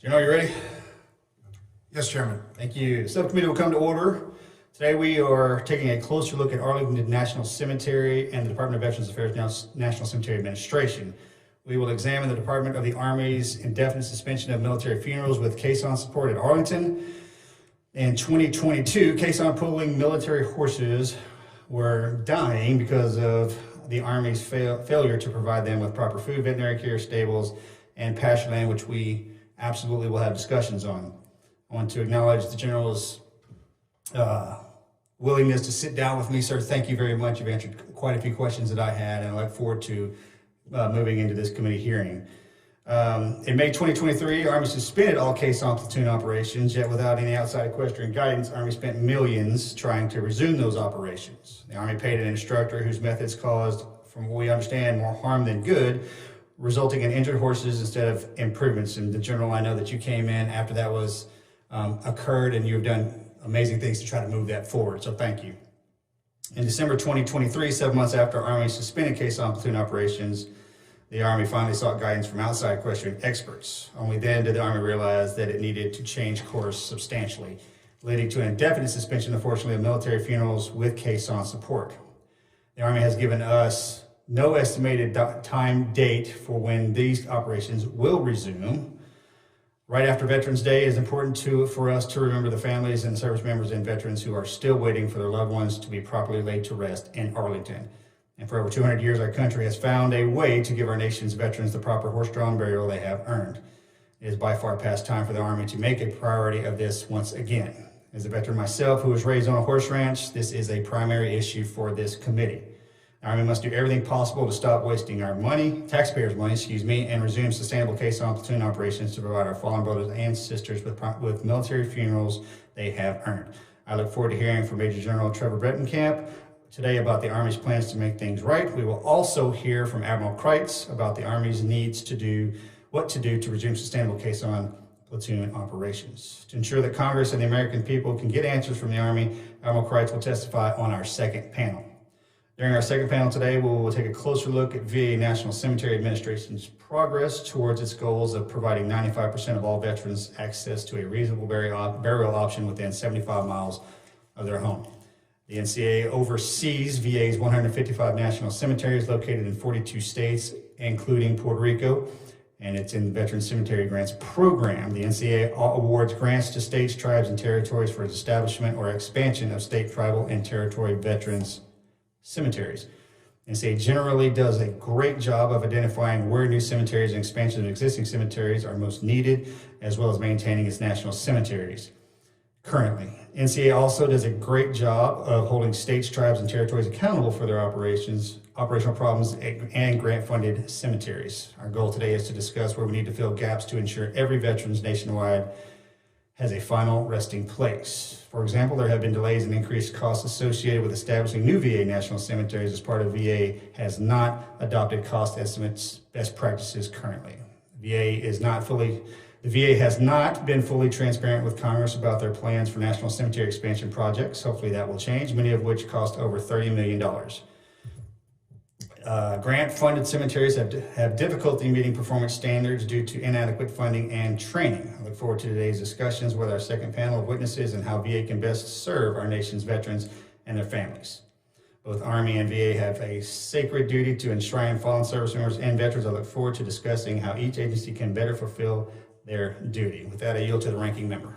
General, you ready? Yes, Chairman. Thank you. The subcommittee will come to order. Today we are taking a closer look at Arlington National Cemetery and the Department of Veterans Affairs National Cemetery Administration. We will examine the Department of the Army's indefinite suspension of military funerals with caisson support at Arlington. In 2022, caisson pulling military horses were dying because of the Army's failure to provide them with proper food, veterinary care, stables, and pasture land, which we absolutely will have discussions on. I want to acknowledge the General's willingness to sit down with me, sir. Thank you very much. You've answered quite a few questions that I had, and I look forward to moving into this committee hearing. In May 2023, Army suspended all caisson platoon operations, yet without any outside equestrian guidance, Army spent millions trying to resume those operations. The Army paid an instructor whose methods caused, from what we understand, more harm than good, resulting in injured horses instead of improvements. And the General, I know that you came in after that was occurred, and you've done amazing things to try to move that forward, so thank you. In December 2023, 7 months after Army suspended caisson platoon operations, the Army finally sought guidance from outside equestrian experts. Only then did the Army realize that it needed to change course substantially, leading to an indefinite suspension, unfortunately, of military funerals with caisson support. The Army has given us no estimated time date for when these operations will resume. Right after Veterans Day, it is important for us to remember the families and service members and veterans who are still waiting for their loved ones to be properly laid to rest in Arlington. And for over 200 years, our country has found a way to give our nation's veterans the proper horse-drawn burial they have earned. It is by far past time for the Army to make a priority of this once again. As a veteran myself who was raised on a horse ranch, this is a primary issue for this committee. The Army must do everything possible to stop wasting our money, taxpayers' money, and resume sustainable caisson platoon operations to provide our fallen brothers and sisters with military funerals they have earned. I look forward to hearing from Major General Trevor Bretenkamp today about the Army's plans to make things right. We will also hear from Admiral Kreitz about the Army's needs to do to resume sustainable caisson platoon operations. To ensure that Congress and the American people can get answers from the Army, Admiral Kreitz will testify on our second panel. During our second panel today, we will take a closer look at VA National Cemetery Administration's progress towards its goals of providing 95% of all veterans access to a reasonable burial option within 75 miles of their home. The NCA oversees VA's 155 national cemeteries located in 42 states, including Puerto Rico, and it's in the Veteran Cemetery Grants Program. The NCA awards grants to states, tribes, and territories for its establishment or expansion of state, tribal, and territory veterans cemeteries. NCA generally does a great job of identifying where new cemeteries and expansion of existing cemeteries are most needed, as well as maintaining its national cemeteries. Currently, NCA also does a great job of holding states, tribes, and territories accountable for their operational problems, and grant-funded cemeteries. Our goal today is to discuss where we need to fill gaps to ensure every veterans nationwide has a final resting place. For example, there have been delays and increased costs associated with establishing new VA national cemeteries as part of VA has not adopted cost estimates best practices currently. The VA has not been fully transparent with Congress about their plans for national cemetery expansion projects. Hopefully that will change, many of which cost over $30 million. Grant-funded cemeteries have difficulty meeting performance standards due to inadequate funding and training. I look forward to today's discussions with our second panel of witnesses and how VA can best serve our nation's veterans and their families. Both Army and VA have a sacred duty to enshrine fallen service members and veterans. I look forward to discussing how each agency can better fulfill their duty. With that, I yield to the ranking member.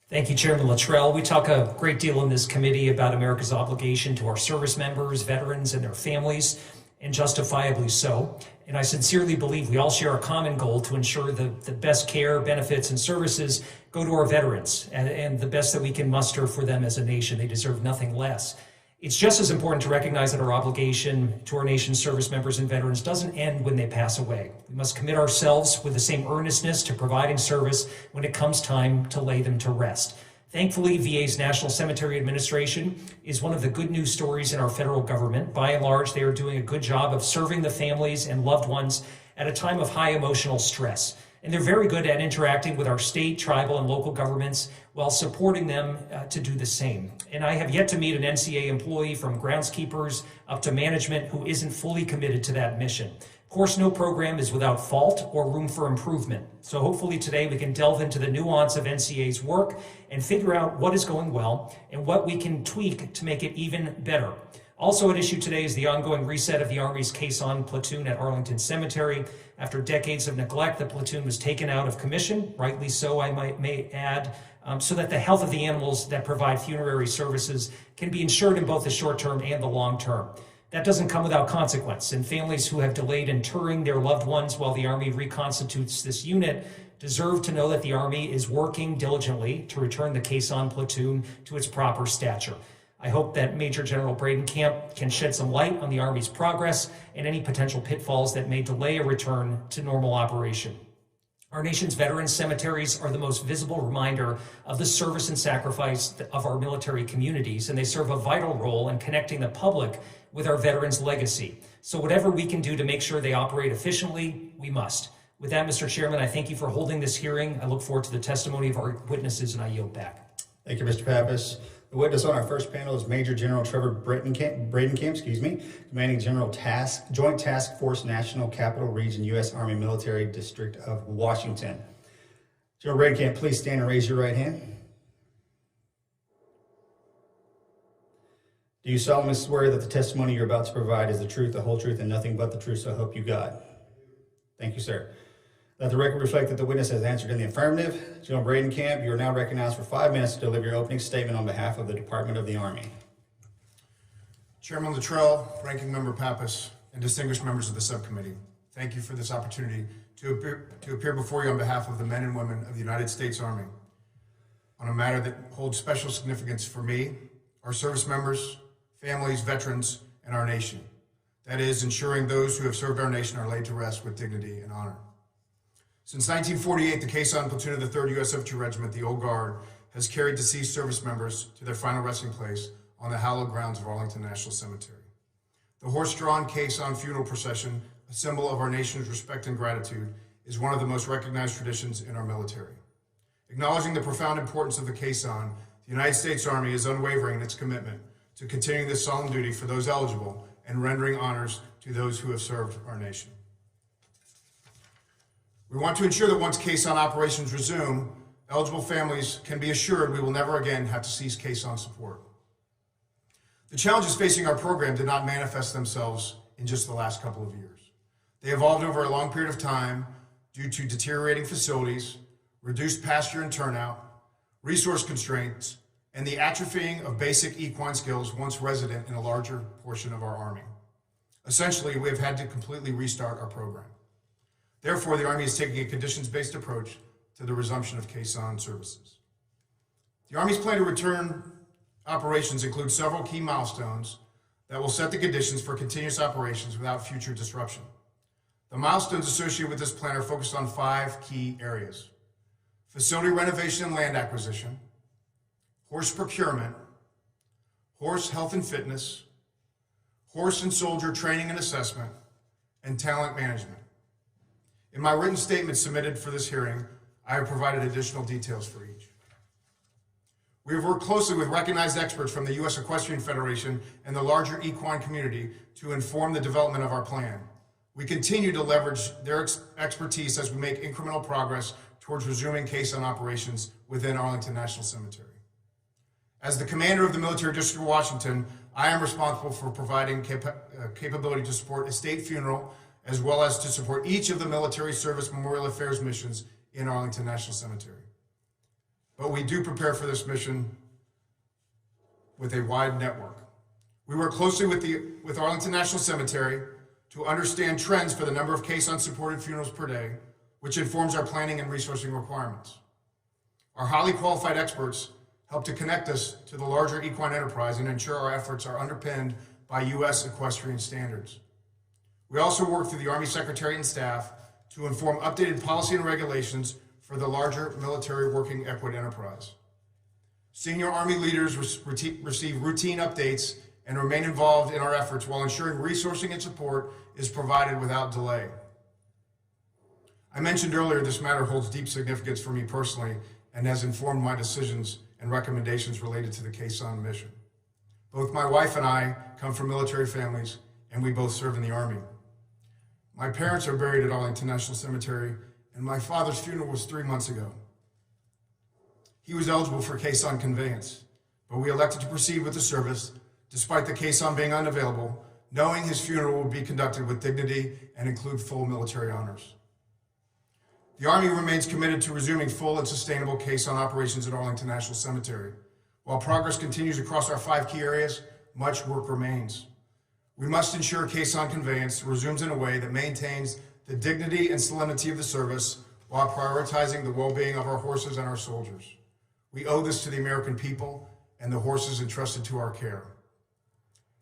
Thank you, Chairman Luttrell. We talk a great deal in this committee about America's obligation to our service members, veterans, and their families, and justifiably so. And I sincerely believe we all share a common goal to ensure the best care, benefits, and services go to our veterans and the best that we can muster for them as a nation. They deserve nothing less. It's just as important to recognize that our obligation to our nation's service members and veterans doesn't end when they pass away. We must commit ourselves with the same earnestness to providing service when it comes time to lay them to rest. Thankfully, VA's National Cemetery Administration is one of the good news stories in our federal government. By and large, they are doing a good job of serving the families and loved ones at a time of high emotional stress. And they're very good at interacting with our state, tribal, and local governments while supporting them to do the same. And I have yet to meet an NCA employee from groundskeepers up to management who isn't fully committed to that mission. Of course, no program is without fault or room for improvement. So hopefully today we can delve into the nuance of NCA's work and figure out what is going well and what we can tweak to make it even better. Also at issue today is the ongoing reset of the Army's caisson platoon at Arlington Cemetery. After decades of neglect, the platoon was taken out of commission, rightly so I may add, so that the health of the animals that provide funerary services can be ensured in both the short term and the long term. That doesn't come without consequence, and families who have delayed interring their loved ones while the Army reconstitutes this unit deserve to know that the Army is working diligently to return the caisson platoon to its proper stature. I hope that Major General Bradenkamp can shed some light on the Army's progress and any potential pitfalls that may delay a return to normal operation. Our nation's veterans cemeteries are the most visible reminder of the service and sacrifice of our military communities, and they serve a vital role in connecting the public with our veterans' legacy. So whatever we can do to make sure they operate efficiently, we must. With that, Mr. Chairman, I thank you for holding this hearing. I look forward to the testimony of our witnesses, and I yield back. Thank you, Mr. Pappas. The witness on our first panel is Major General Trevor Bradenkamp, Commanding General Joint Task Force National Capital Region, U.S. Army Military District of Washington. General Bradenkamp, please stand and raise your right hand. Do you solemnly swear that the testimony you're about to provide is the truth, the whole truth, and nothing but the truth, so help you God? Thank you, sir. Let the record reflect that the witness has answered in the affirmative. General Bradenkamp, you are now recognized for 5 minutes to deliver your opening statement on behalf of the Department of the Army. Chairman Luttrell, Ranking Member Pappas, and distinguished members of the subcommittee, thank you for this opportunity to appear before you on behalf of the men and women of the United States Army on a matter that holds special significance for me, our service members, families, veterans, and our nation. That is, ensuring those who have served our nation are laid to rest with dignity and honor. Since 1948, the caisson platoon of the 3rd U.S. Infantry Regiment, the Old Guard, has carried deceased service members to their final resting place on the hallowed grounds of Arlington National Cemetery. The horse-drawn caisson funeral procession, a symbol of our nation's respect and gratitude, is one of the most recognized traditions in our military. Acknowledging the profound importance of the caisson, the United States Army is unwavering in its commitment to continuing this solemn duty for those eligible and rendering honors to those who have served our nation. We want to ensure that once caisson operations resume, eligible families can be assured we will never again have to cease caisson support. The challenges facing our program did not manifest themselves in just the last couple of years. They evolved over a long period of time due to deteriorating facilities, reduced pasture and turnout, resource constraints, and the atrophying of basic equine skills once resident in a larger portion of our Army. Essentially, we have had to completely restart our program. Therefore, the Army is taking a conditions-based approach to the resumption of caisson services. The Army's plan to return operations includes several key milestones that will set the conditions for continuous operations without future disruption. The milestones associated with this plan are focused on 5 key areas: facility renovation and land acquisition, horse procurement, horse health and fitness, horse and soldier training and assessment, and talent management. In my written statement submitted for this hearing, I have provided additional details for each. We have worked closely with recognized experts from the U.S. Equestrian Federation and the larger equine community to inform the development of our plan. We continue to leverage their expertise as we make incremental progress towards resuming caisson operations within Arlington National Cemetery. As the commander of the Military District of Washington, I am responsible for providing capability to support a state funeral, as well as to support each of the military service memorial affairs missions in Arlington National Cemetery. But we do prepare for this mission with a wide network. We work closely with Arlington National Cemetery to understand trends for the number of caisson-supported funerals per day, which informs our planning and resourcing requirements. Our highly qualified experts help to connect us to the larger equine enterprise and ensure our efforts are underpinned by U.S. equestrian standards. We also work through the Army Secretary and staff to inform updated policy and regulations for the larger military working equine enterprise. Senior Army leaders receive routine updates and remain involved in our efforts while ensuring resourcing and support is provided without delay. I mentioned earlier this matter holds deep significance for me personally and has informed my decisions and recommendations related to the caisson mission. Both my wife and I come from military families, and we both serve in the Army. My parents are buried at Arlington National Cemetery, and my father's funeral was 3 months ago. He was eligible for caisson conveyance, but we elected to proceed with the service despite the caisson being unavailable, knowing his funeral would be conducted with dignity and include full military honors. The Army remains committed to resuming full and sustainable caisson operations at Arlington National Cemetery. While progress continues across our 5 key areas, much work remains. We must ensure caisson conveyance resumes in a way that maintains the dignity and solemnity of the service while prioritizing the well-being of our horses and our soldiers. We owe this to the American people and the horses entrusted to our care.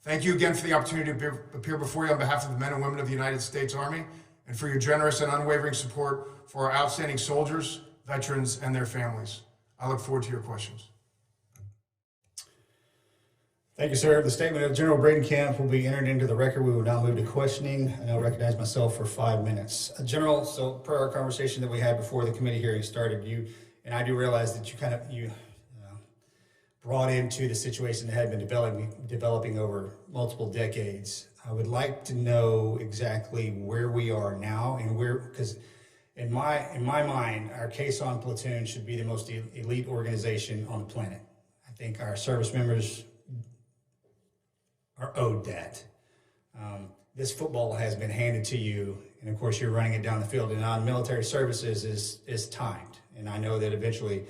Thank you again for the opportunity to appear before you on behalf of the men and women of the United States Army and for your generous and unwavering support for our outstanding soldiers, veterans, and their families. I look forward to your questions. Thank you, sir. The statement of General Bradenkamp will be entered into the record. We will now move to questioning, and I'll recognize myself for 5 minutes. General, so per our conversation that we had before the committee hearing started, you and I do realize that you brought into the situation that had been developing over multiple decades. I would like to know exactly where we are now and because in my mind, our caisson platoon should be the most elite organization on the planet. I think our service members are owed that. This football has been handed to you, and of course you're running it down the field, and non-military services is timed. And I know that eventually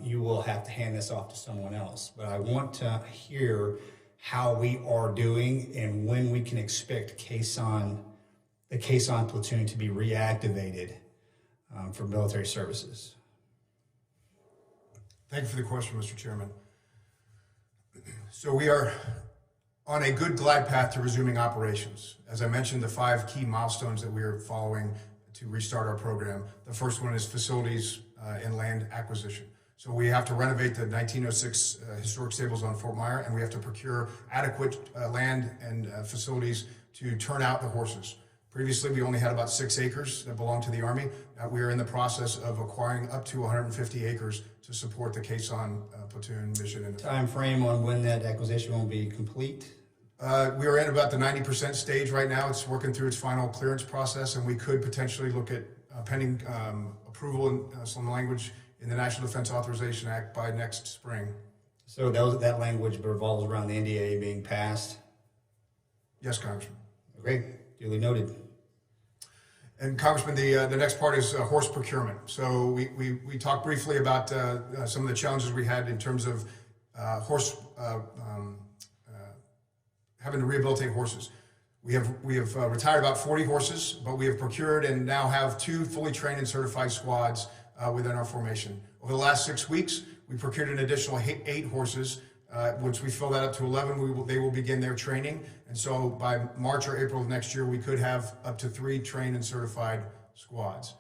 you will have to hand this off to someone else. But I want to hear how we are doing and when we can expect the caisson platoon to be reactivated for military services. Thank you for the question, Mr. Chairman. So we are on a good glide path to resuming operations. As I mentioned, the 5 key milestones that we are following to restart our program. The first one is facilities and land acquisition. So we have to renovate the 1906 historic stables on Fort Myer, and we have to procure adequate land and facilities to turn out the horses. Previously, we only had about 6 acres that belonged to the Army. We are in the process of acquiring up to 150 acres to support the caisson platoon mission. Time frame on when that acquisition will be complete? We are in about the 90% stage right now. It's working through its final clearance process, and we could potentially look at pending approval in some language in the National Defense Authorization Act by next spring. So that language revolves around the NDA being passed? Yes, Congressman. Great, duly noted. And Congressman, the next part is horse procurement. So we talked briefly about some of the challenges we had in terms of having to rehabilitate horses. We have retired about 40 horses, but we have procured and now have 2 fully trained and certified squads within our formation. Over the last 6 weeks, we procured an additional 8 horses. Once we fill that up to 11, they will begin their training. And so by March or April of next year, we could have up to 3 trained and certified squads.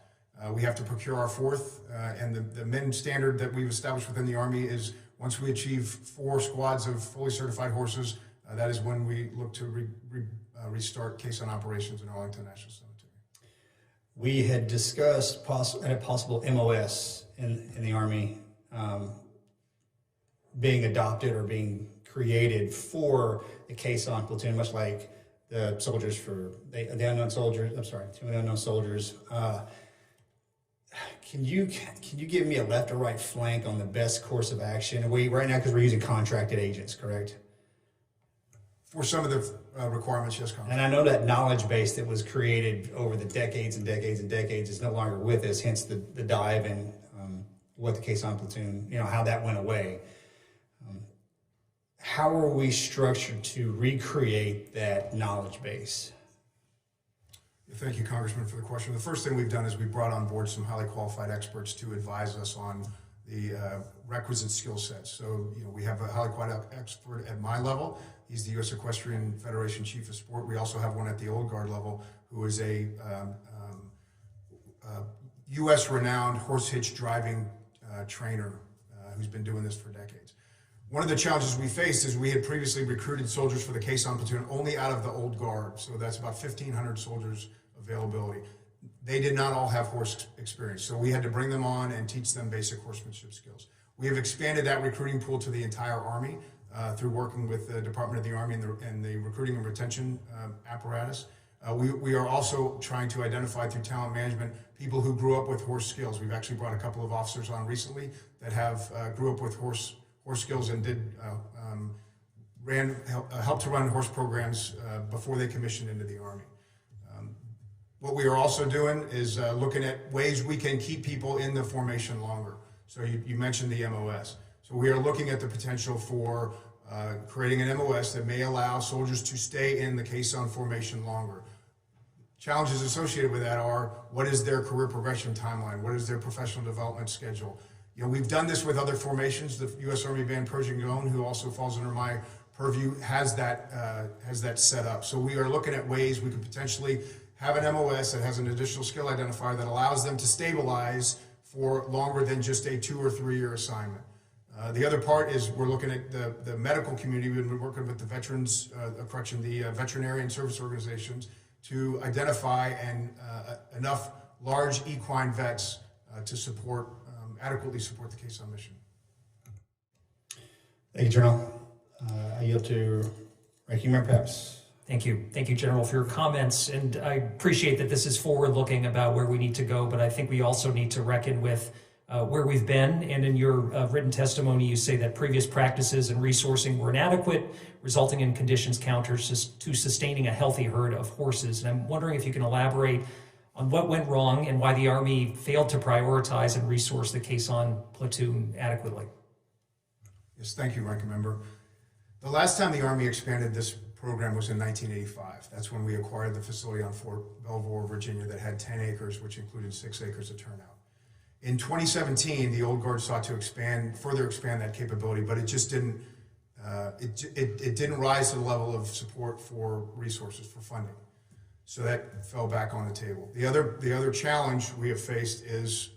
We have to procure our 4th, and the min standard that we've established within the Army is once we achieve 4 squads of fully certified horses, that is when we look to restart caisson operations in Arlington National Cemetery. We had discussed a possible MOS in the Army being adopted or being created for the caisson platoon, much like the soldiers for the unknown soldiers. I'm sorry, 2 unknown soldiers. Can you give me a left or right flank on the best course of action? Right now, because we're using contracted agents, correct? For some of the requirements, yes, Congressman. And I know that knowledge base that was created over the decades and decades and decades is no longer with us, hence the dive and what the caisson platoon, how that went away. How are we structured to recreate that knowledge base? Thank you, Congressman, for the question. The first thing we've done is we've brought on board some highly qualified experts to advise us on the requisite skill sets. So, we have a highly qualified expert at my level. He's the U.S. Equestrian Federation Chief of Sport. We also have one at the Old Guard level who is a U.S. renowned horse hitch driving trainer who's been doing this for decades. One of the challenges we faced is we had previously recruited soldiers for the caisson platoon only out of the Old Guard. So that's about 1,500 soldiers availability. They did not all have horse experience. So we had to bring them on and teach them basic horsemanship skills. We have expanded that recruiting pool to the entire Army through working with the Department of the Army and the recruiting and retention apparatus. We are also trying to identify through talent management people who grew up with horse skills. We've actually brought a couple of officers on recently that have grew up with horse skills and did helped to run horse programs before they commissioned into the Army. What we are also doing is looking at ways we can keep people in the formation longer. So you mentioned the MOS. So we are looking at the potential for creating an MOS that may allow soldiers to stay in the caisson formation longer. Challenges associated with that are, what is their career progression timeline? What is their professional development schedule? You know, we've done this with other formations. The U.S. Army Band Pershing Zone, who also falls under my purview, has that set up. So we are looking at ways we could potentially have an MOS that has an additional skill identifier that allows them to stabilize for longer than just a 2 or 3 year assignment. The other part is we're looking at the medical community. We've been working with the the veterinary and service organizations to identify enough large equine vets to adequately support the caisson mission. Thank you, General. I yield to Ranking Member Pepps. Thank you, General, for your comments. And I appreciate that this is forward-looking about where we need to go, but I think we also need to reckon with where we've been. And in your written testimony, you say that previous practices and resourcing were inadequate, resulting in conditions counter to sustaining a healthy herd of horses. And I'm wondering if you can elaborate on what went wrong and why the Army failed to prioritize and resource the caisson platoon adequately. Yes, thank you, Ranking Member. The last time the Army expanded this program was in 1985. That's when we acquired the facility on Fort Belvoir, Virginia, that had 10 acres, which included 6 acres of turnout. In 2017, the Old Guard sought to further expand that capability, but it just didn't. It didn't rise to the level of support for resources, for funding. So that fell back on the table. The other challenge we have faced is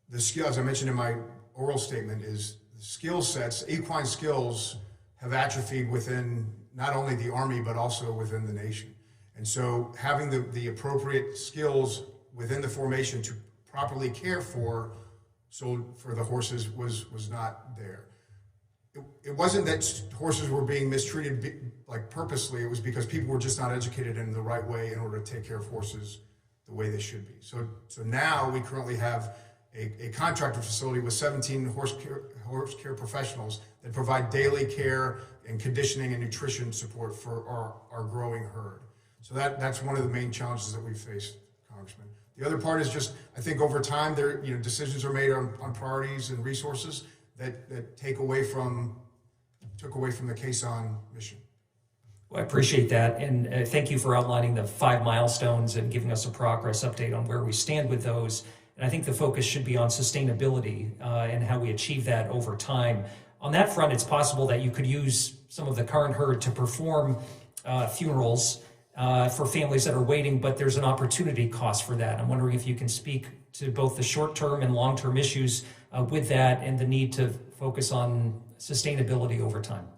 the skill, as I mentioned in my oral statement, is the skill sets, equine skills have atrophied within not only the Army, but also within the nation. And so having the appropriate skills within the formation to properly care for the horses was not there. It wasn't that horses were being mistreated purposely. It was because people were just not educated in the right way in order to take care of horses the way they should be. So now we currently have a contractor facility with 17 horse care professionals that provide daily care and conditioning and nutrition support for our growing herd. So that's one of the main challenges that we faced, Congressman. The other part is just, I think over time decisions are made on priorities and resources that took away from the caisson mission. Well, I appreciate that, and thank you for outlining the 5 milestones and giving us a progress update on where we stand with those. And I think the focus should be on sustainability and how we achieve that over time. On that front, it's possible that you could use some of the current herd to perform funerals for families that are waiting, but there's an opportunity cost for that. I'm wondering if you can speak to both the short-term and long-term issues with that and the need to focus on sustainability over time.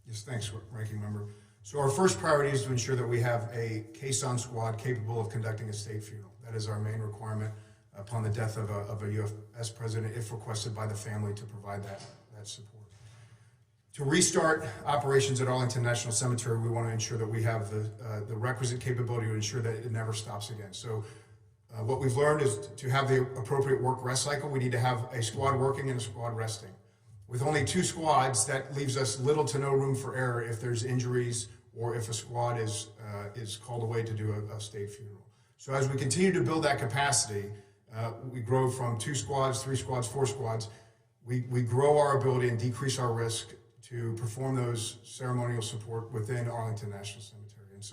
Yes, thanks, Ranking Member. So our first priority is to ensure that we have a caisson squad capable of conducting a state funeral. That is our main requirement upon the death of a U.S. president, if requested by the family, to provide that support. To restart operations at Arlington National Cemetery, we want to ensure that we have the requisite capability to ensure that it never stops again. So what we've learned is to have the appropriate work-rest cycle, we need to have a squad working and a squad resting. With only 2 squads, that leaves us little to no room for error if there's injuries or if a squad is called away to do a state funeral. So as we continue to build that capacity, we grow from 2 squads, 3 squads, 4 squads. We grow our ability and decrease our risk to perform those ceremonial support within Arlington National Cemetery. And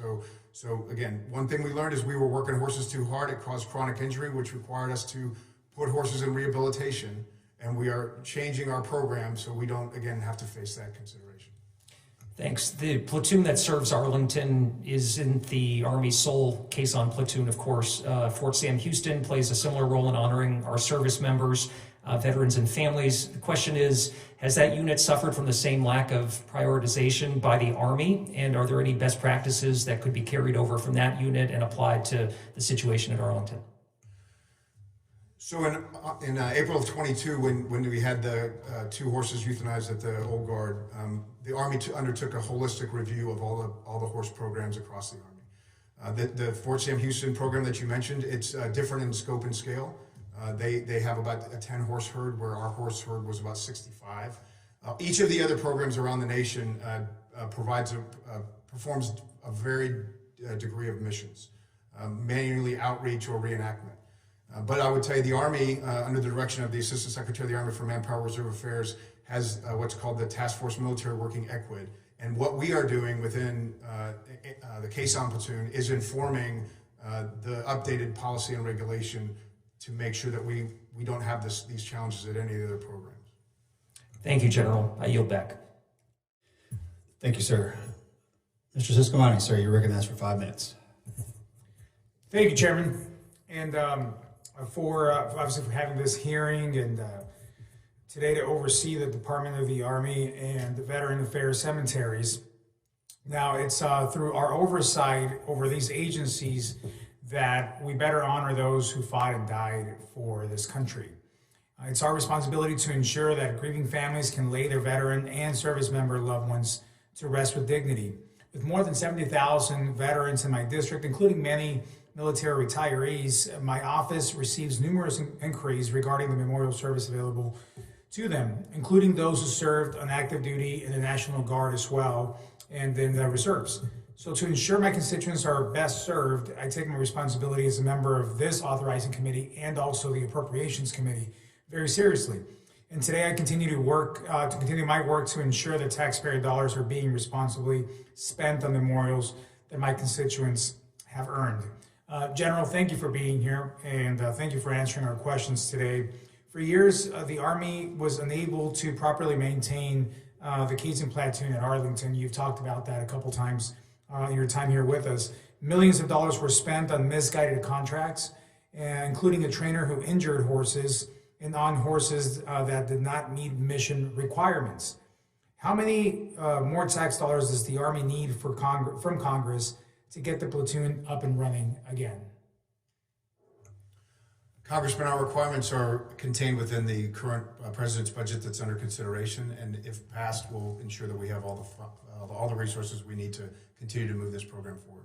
so again, one thing we learned is we were working horses too hard. It caused chronic injury, which required us to put horses in rehabilitation. And we are changing our program so we don't, again, have to face that consideration. Thanks. The platoon that serves Arlington isn't the Army's sole caisson platoon, of course. Fort Sam Houston plays a similar role in honoring our service members, veterans and families. The question is, has that unit suffered from the same lack of prioritization by the Army? And are there any best practices that could be carried over from that unit and applied to the situation at Arlington? So in April of 22, when we had the 2 horses euthanized at the Old Guard, the Army undertook a holistic review of all the horse programs across the Army. The Fort Sam Houston program that you mentioned, it's different in scope and scale. They have about a 10-horse herd, where our horse herd was about 65. Each of the other programs around the nation performs a varied degree of missions, manually outreach or reenactment. But I would tell you the Army, under the direction of the Assistant Secretary of the Army for Manpower Reserve Affairs, has what's called the Task Force Military Working EQUID. And what we are doing within the Caisson platoon is informing the updated policy and regulation to make sure that we don't have these challenges at any of the other programs. Thank you, General. I yield back. Thank you, sir. Mr. Subcommittee, sir, you're recognized for 5 minutes. Thank you, Chairman, and for obviously for having this hearing and today to oversee the Department of the Army and the Veteran Affairs Cemeteries. Now, it's through our oversight over these agencies that we better honor those who fought and died for this country. It's our responsibility to ensure that grieving families can lay their veteran and service member loved ones to rest with dignity. With more than 70,000 veterans in my district, including many military retirees, my office receives numerous inquiries regarding the memorial service available to them, including those who served on active duty in the National Guard as well, and in the reserves. So to ensure my constituents are best served, I take my responsibility as a member of this authorizing committee and also the Appropriations Committee very seriously. And today I continue my work to ensure that taxpayer dollars are being responsibly spent on memorials that my constituents have earned. General, thank you for being here, and thank you for answering our questions today. For years, the Army was unable to properly maintain the Caisson platoon at Arlington. You've talked about that a couple times in your time here with us. Millions of dollars were spent on misguided contracts, including a trainer who injured horses and on horses that did not meet mission requirements. How many more tax dollars does the Army need from Congress to get the platoon up and running again? Congressman, our requirements are contained within the current President's budget that's under consideration, and if passed, we'll ensure that we have all the resources we need to continue to move this program forward.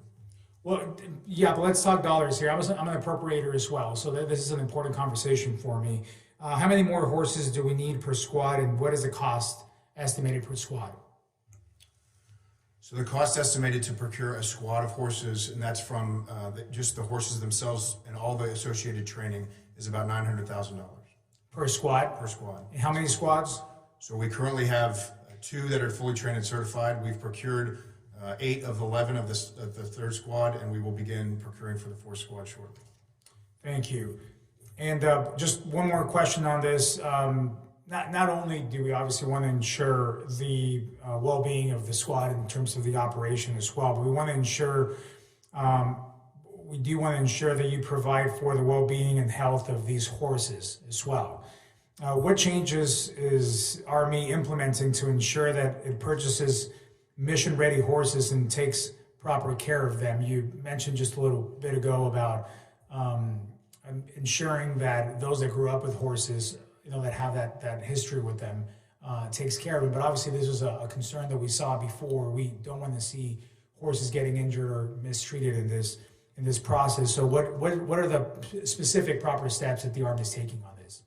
Well, yeah, but let's talk dollars here. I'm an appropriator as well, so this is an important conversation for me. How many more horses do we need per squad, and what is the cost estimated per squad? So the cost estimated to procure a squad of horses, and that's from just the horses themselves and all the associated training, is about $900,000. Per squad? Per squad. And how many squads? So we currently have 2 that are fully trained and certified. We've procured 8 of 11 of the 3rd squad, and we will begin procuring for the 4th squad shortly. Thank you. And just one more question on this. Not only do we obviously want to ensure the well-being of the squad in terms of the operation as well, but we want to ensure that you provide for the well-being and health of these horses as well. What changes is Army implementing to ensure that it purchases mission-ready horses and takes proper care of them? You mentioned just a little bit ago about ensuring that those that grew up with horses, that have that history with them, takes care of it. But obviously this was a concern that we saw before. We don't want to see horses getting injured or mistreated in this process. So what are the specific proper steps that the Army is taking on this?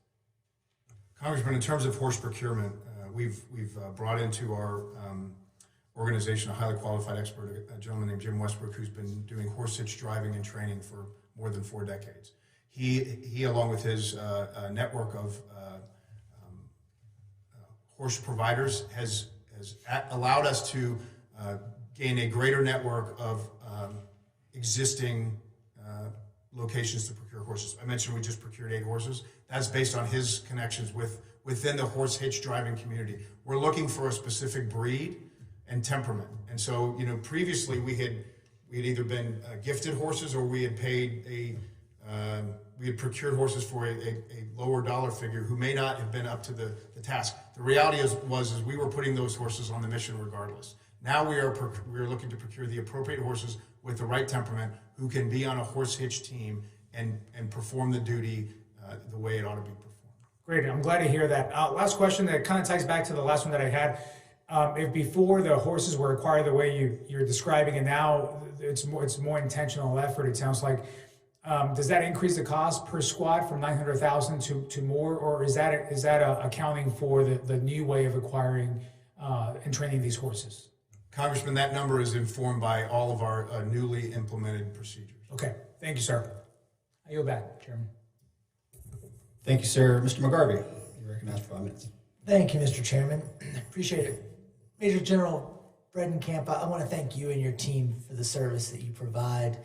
Congressman, in terms of horse procurement, we've brought into our organization a highly qualified expert, a gentleman named Jim Westbrook, who's been doing horse hitch driving and training for more than 4 decades. He along with his network of horse providers, has allowed us to gain a greater network of existing locations to procure horses. I mentioned we just procured 8 horses. That's based on his connections within the horse hitch driving community. We're looking for a specific breed and temperament. And so, previously we had either been gifted horses, or we had paid we had procured horses for a lower dollar figure who may not have been up to the task. The reality was we were putting those horses on the mission regardless. Now we are looking to procure the appropriate horses with the right temperament who can be on a horse hitch team and perform the duty the way it ought to be performed. Great, I'm glad to hear that. Last question that kind of ties back to the last one that I had. If before the horses were acquired the way you're describing, and now it's more intentional effort, it sounds like. Does that increase the cost per squad from $900,000 to more, or is that accounting for the new way of acquiring and training these horses? Congressman, that number is informed by all of our newly implemented procedures. Okay, thank you, sir. I yield back, Chairman. Thank you, sir. Mr. McGarvey, you're recognized for 5 minutes. Thank you, Mr. Chairman. Appreciate it. Major General Bredenkamp, I want to thank you and your team for the service that you provide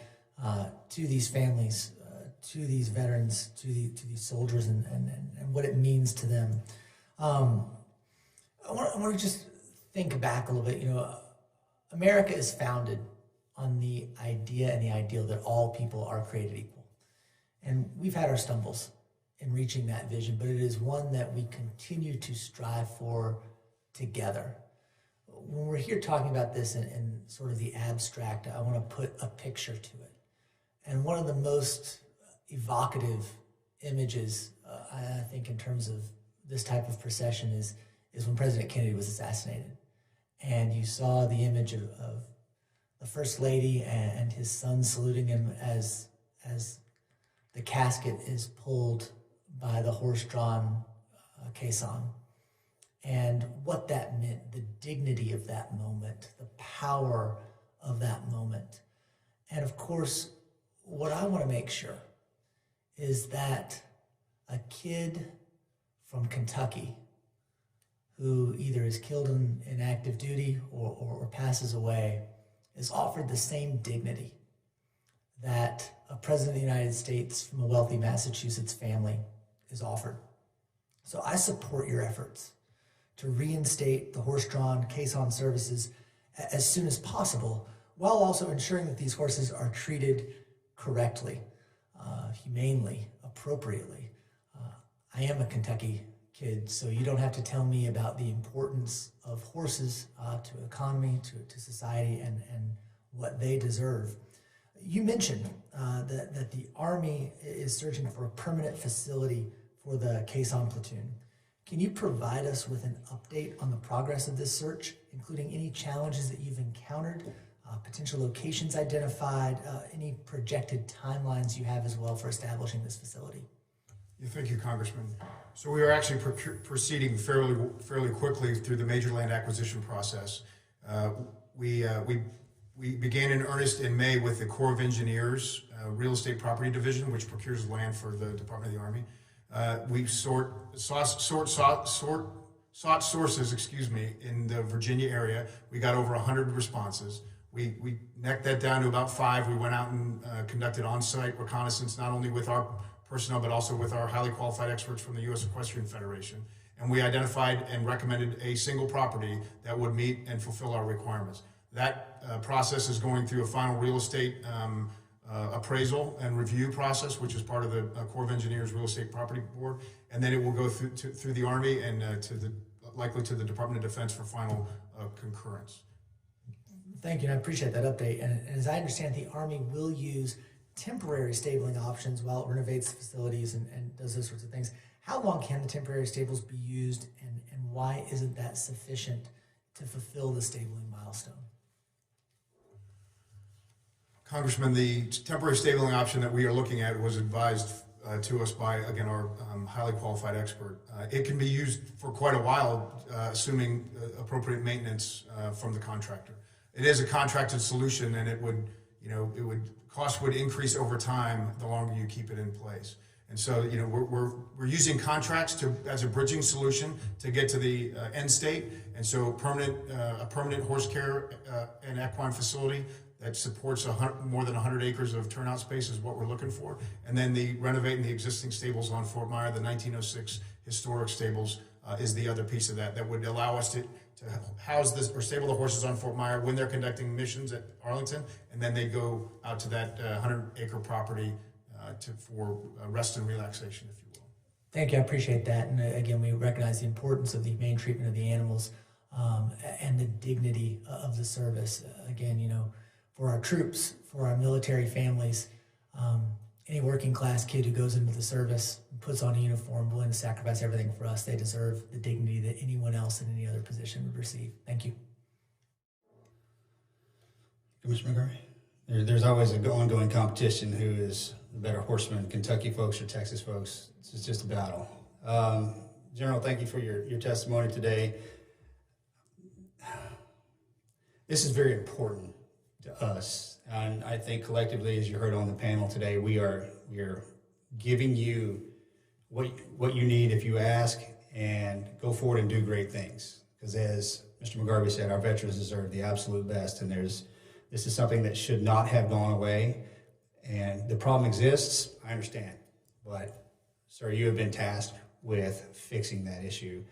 to these families, to these veterans, to these soldiers, and what it means to them. I want to just think back a little bit. America is founded on the idea and the ideal that all people are created equal. And we've had our stumbles in reaching that vision, but it is one that we continue to strive for together. When we're here talking about this in sort of the abstract, I want to put a picture to it. And one of the most evocative images, I think, in terms of this type of procession is when President Kennedy was assassinated. And you saw the image of the First Lady and his son saluting him as the casket is pulled by the horse-drawn caisson. And what that meant, the dignity of that moment, the power of that moment. And of course, what I want to make sure is that a kid from Kentucky who either is killed in active duty or passes away is offered the same dignity that a president of the United States from a wealthy Massachusetts family is offered. So I support your efforts to reinstate the horse-drawn caisson services as soon as possible, while also ensuring that these horses are treated correctly, humanely, appropriately. I am a Kentucky kid, so you don't have to tell me about the importance of horses to economy, to society, and what they deserve. You mentioned that the Army is searching for a permanent facility for the caisson platoon. Can you provide us with an update on the progress of this search, including any challenges that you've encountered, potential locations identified, any projected timelines you have as well for establishing this facility? Yeah, thank you, Congressman. So we are actually proceeding fairly quickly through the major land acquisition process. We began in earnest in May with the Corps of Engineers Real Estate Property Division, which procures land for the Department of the Army. We sought sources, in the Virginia area. We got over 100 responses. We necked that down to about 5. We went out and conducted on-site reconnaissance, not only with our personnel, but also with our highly qualified experts from the U.S. Equestrian Federation. And we identified and recommended a single property that would meet and fulfill our requirements. That process is going through a final real estate appraisal and review process, which is part of the Corps of Engineers Real Estate Property Board. And then it will go through the Army and likely to the Department of Defense for final concurrence. Thank you, and I appreciate that update. And as I understand, the Army will use temporary stabling options while it renovates the facilities and does those sorts of things. How long can the temporary stables be used, and why isn't that sufficient to fulfill the stabling milestone? Congressman, the temporary stabling option that we are looking at was advised to us by, again, our highly qualified expert. It can be used for quite a while, assuming appropriate maintenance from the contractor. It is a contracted solution, and cost would increase over time the longer you keep it in place. And so, we're using contracts as a bridging solution to get to the end state. And so, a permanent horse care and equine facility that supports more than 100 acres of turnout space is what we're looking for. And then renovating the existing stables on Fort Myer, the 1906 historic stables, is the other piece of that would allow us to house this or stable the horses on Fort Myer when they're conducting missions at Arlington, and then they go out to that 100-acre property for rest and relaxation, if you will. Thank you, I appreciate that. And again, we recognize the importance of the humane treatment of the animals and the dignity of the service. Again, for our troops, for our military families, any working class kid who goes into the service, puts on a uniform, willing to sacrifice everything for us, they deserve the dignity that anyone else in any other position would receive. Thank you. Commissioner McGarvey? There's always an ongoing competition who is the better horseman, Kentucky folks or Texas folks. It's just a battle. General, thank you for your testimony today. This is very important to us, and I think collectively, as you heard on the panel today, we are giving you what you need if you ask, and go forward and do great things. Because as Mr. McGarvey said, our veterans deserve the absolute best, and this is something that should not have gone away. And the problem exists, I understand, but sir, you have been tasked with fixing that issue.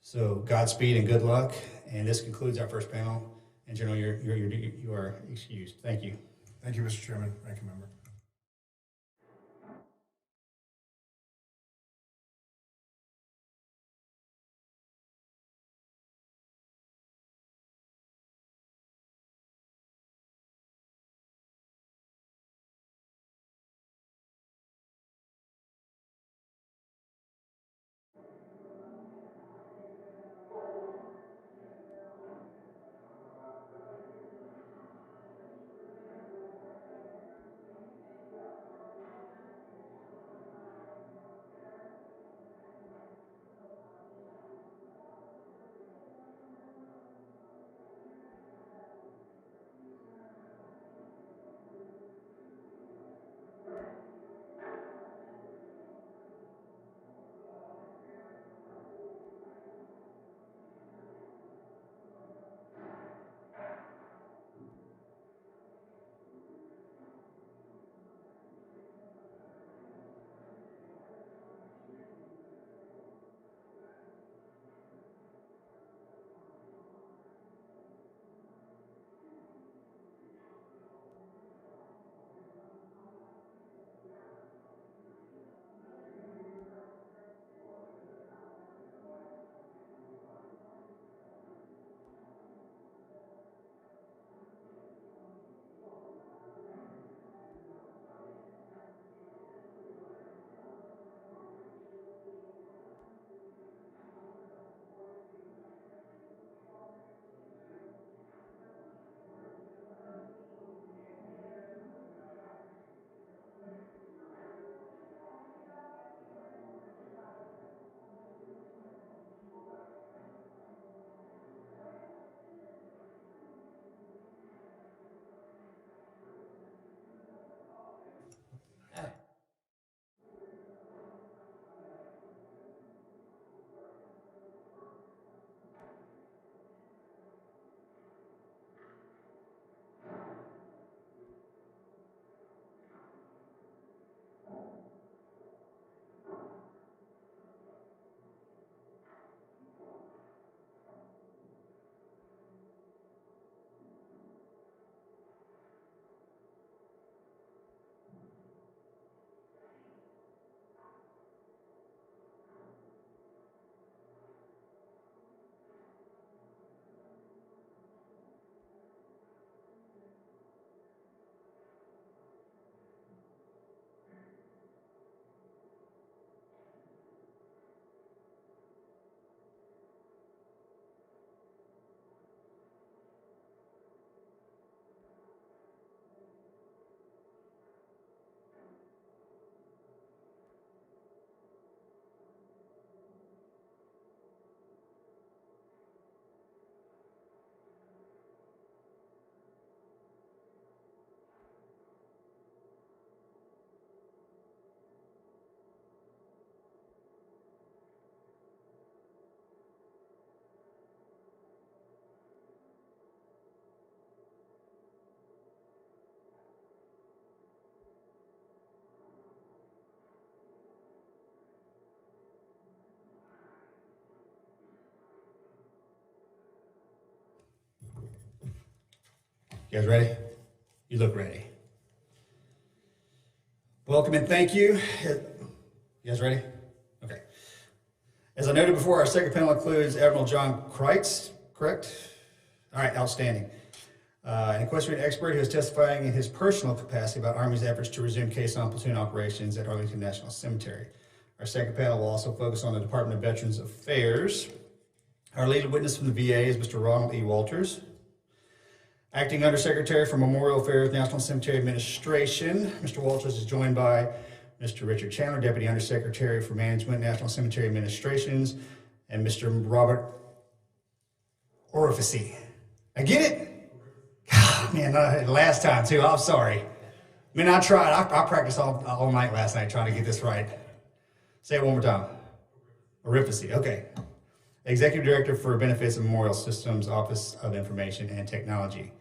So Godspeed and good luck. And this concludes our first panel. And General, you are excused. Thank you. Thank you, Mr. Chairman, Ranking Member. You guys ready? You look ready. Welcome and thank you. You guys ready? Okay. As I noted before, our second panel includes Admiral John Kreitz, correct? All right, outstanding. An equestrian expert who is testifying in his personal capacity about Army's efforts to resume caisson platoon operations at Arlington National Cemetery. Our second panel will also focus on the Department of Veterans Affairs. Our lead witness from the VA is Mr. Ronald E. Walters. Acting Undersecretary for Memorial Affairs, National Cemetery Administration, Mr. Walters is joined by Mr. Richard Chandler, Deputy Undersecretary for Management, National Cemetery Administrations, and Mr. Robert Orifice. I get it? God, man, last time too, I'm sorry. I mean, I tried, I practiced all night last night trying to get this right. Say it one more time. Orifice, okay. Executive Director for Benefits and Memorial Systems, Office of Information and Technology.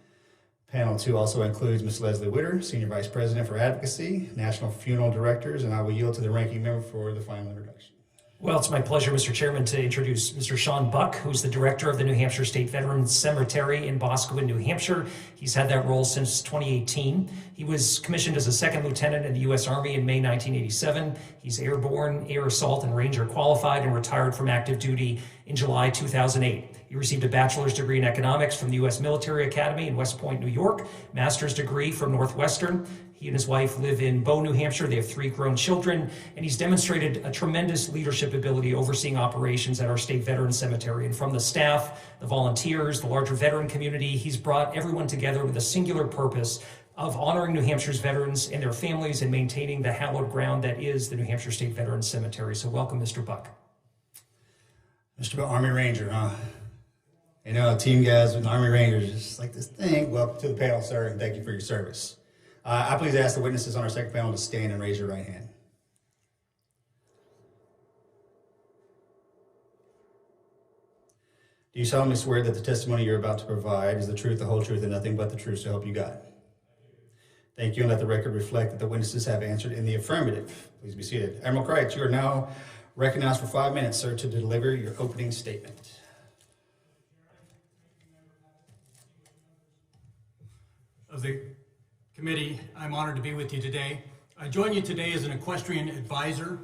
Panel 2 also includes Ms. Leslie Witter, Senior Vice President for Advocacy, National Funeral Directors, and I will yield to the ranking member for the final introduction. Well, it's my pleasure, Mr. Chairman, to introduce Mr. Sean Buck, who's the director of the New Hampshire State Veterans Cemetery in Boscawen, New Hampshire. He's had that role since 2018. He was commissioned as a second lieutenant in the U.S. Army in May 1987. He's airborne, air assault, and ranger qualified and retired from active duty in July 2008. He received a bachelor's degree in economics from the U.S. Military Academy in West Point, New York, master's degree from Northwestern. He and his wife live in Bow, New Hampshire. They have 3 grown children, and he's demonstrated a tremendous leadership ability overseeing operations at our state veteran cemetery. And from the staff, the volunteers, the larger veteran community, he's brought everyone together with a singular purpose of honoring New Hampshire's veterans and their families and maintaining the hallowed ground that is the New Hampshire State Veterans Cemetery. So welcome, Mr. Buck. Mr. Army Ranger, huh? You know, team guys with Army Rangers, just like this thing. Welcome to the panel, sir, and thank you for your service. I please ask the witnesses on our second panel to stand and raise your right hand. Do you solemnly swear that the testimony you're about to provide is the truth, the whole truth, and nothing but the truth, so help you God? Thank you, and let the record reflect that the witnesses have answered in the affirmative. Please be seated. Admiral Kreitz, you are now recognized for 5 minutes, sir, to deliver your opening statement. Of the committee, I'm honored to be with you today. I join you today as an equestrian advisor,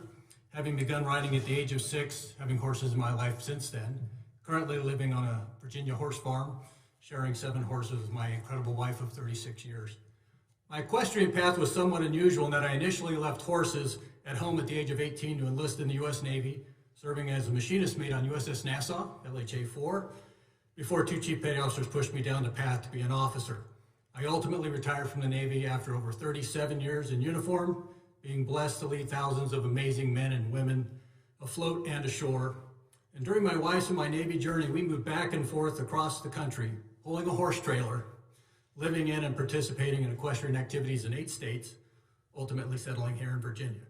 having begun riding at the age of 6, having horses in my life since then. Currently living on a Virginia horse farm, sharing 7 horses with my incredible wife of 36 years. My equestrian path was somewhat unusual in that I initially left horses at home at the age of 18 to enlist in the U.S. Navy, serving as a machinist mate on USS Nassau, LHA-4, before 2 chief petty officers pushed me down the path to be an officer. I ultimately retired from the Navy after over 37 years in uniform, being blessed to lead thousands of amazing men and women afloat and ashore. And during my wife's and my Navy journey, we moved back and forth across the country, pulling a horse trailer, living in and participating in equestrian activities in 8 states, ultimately settling here in Virginia.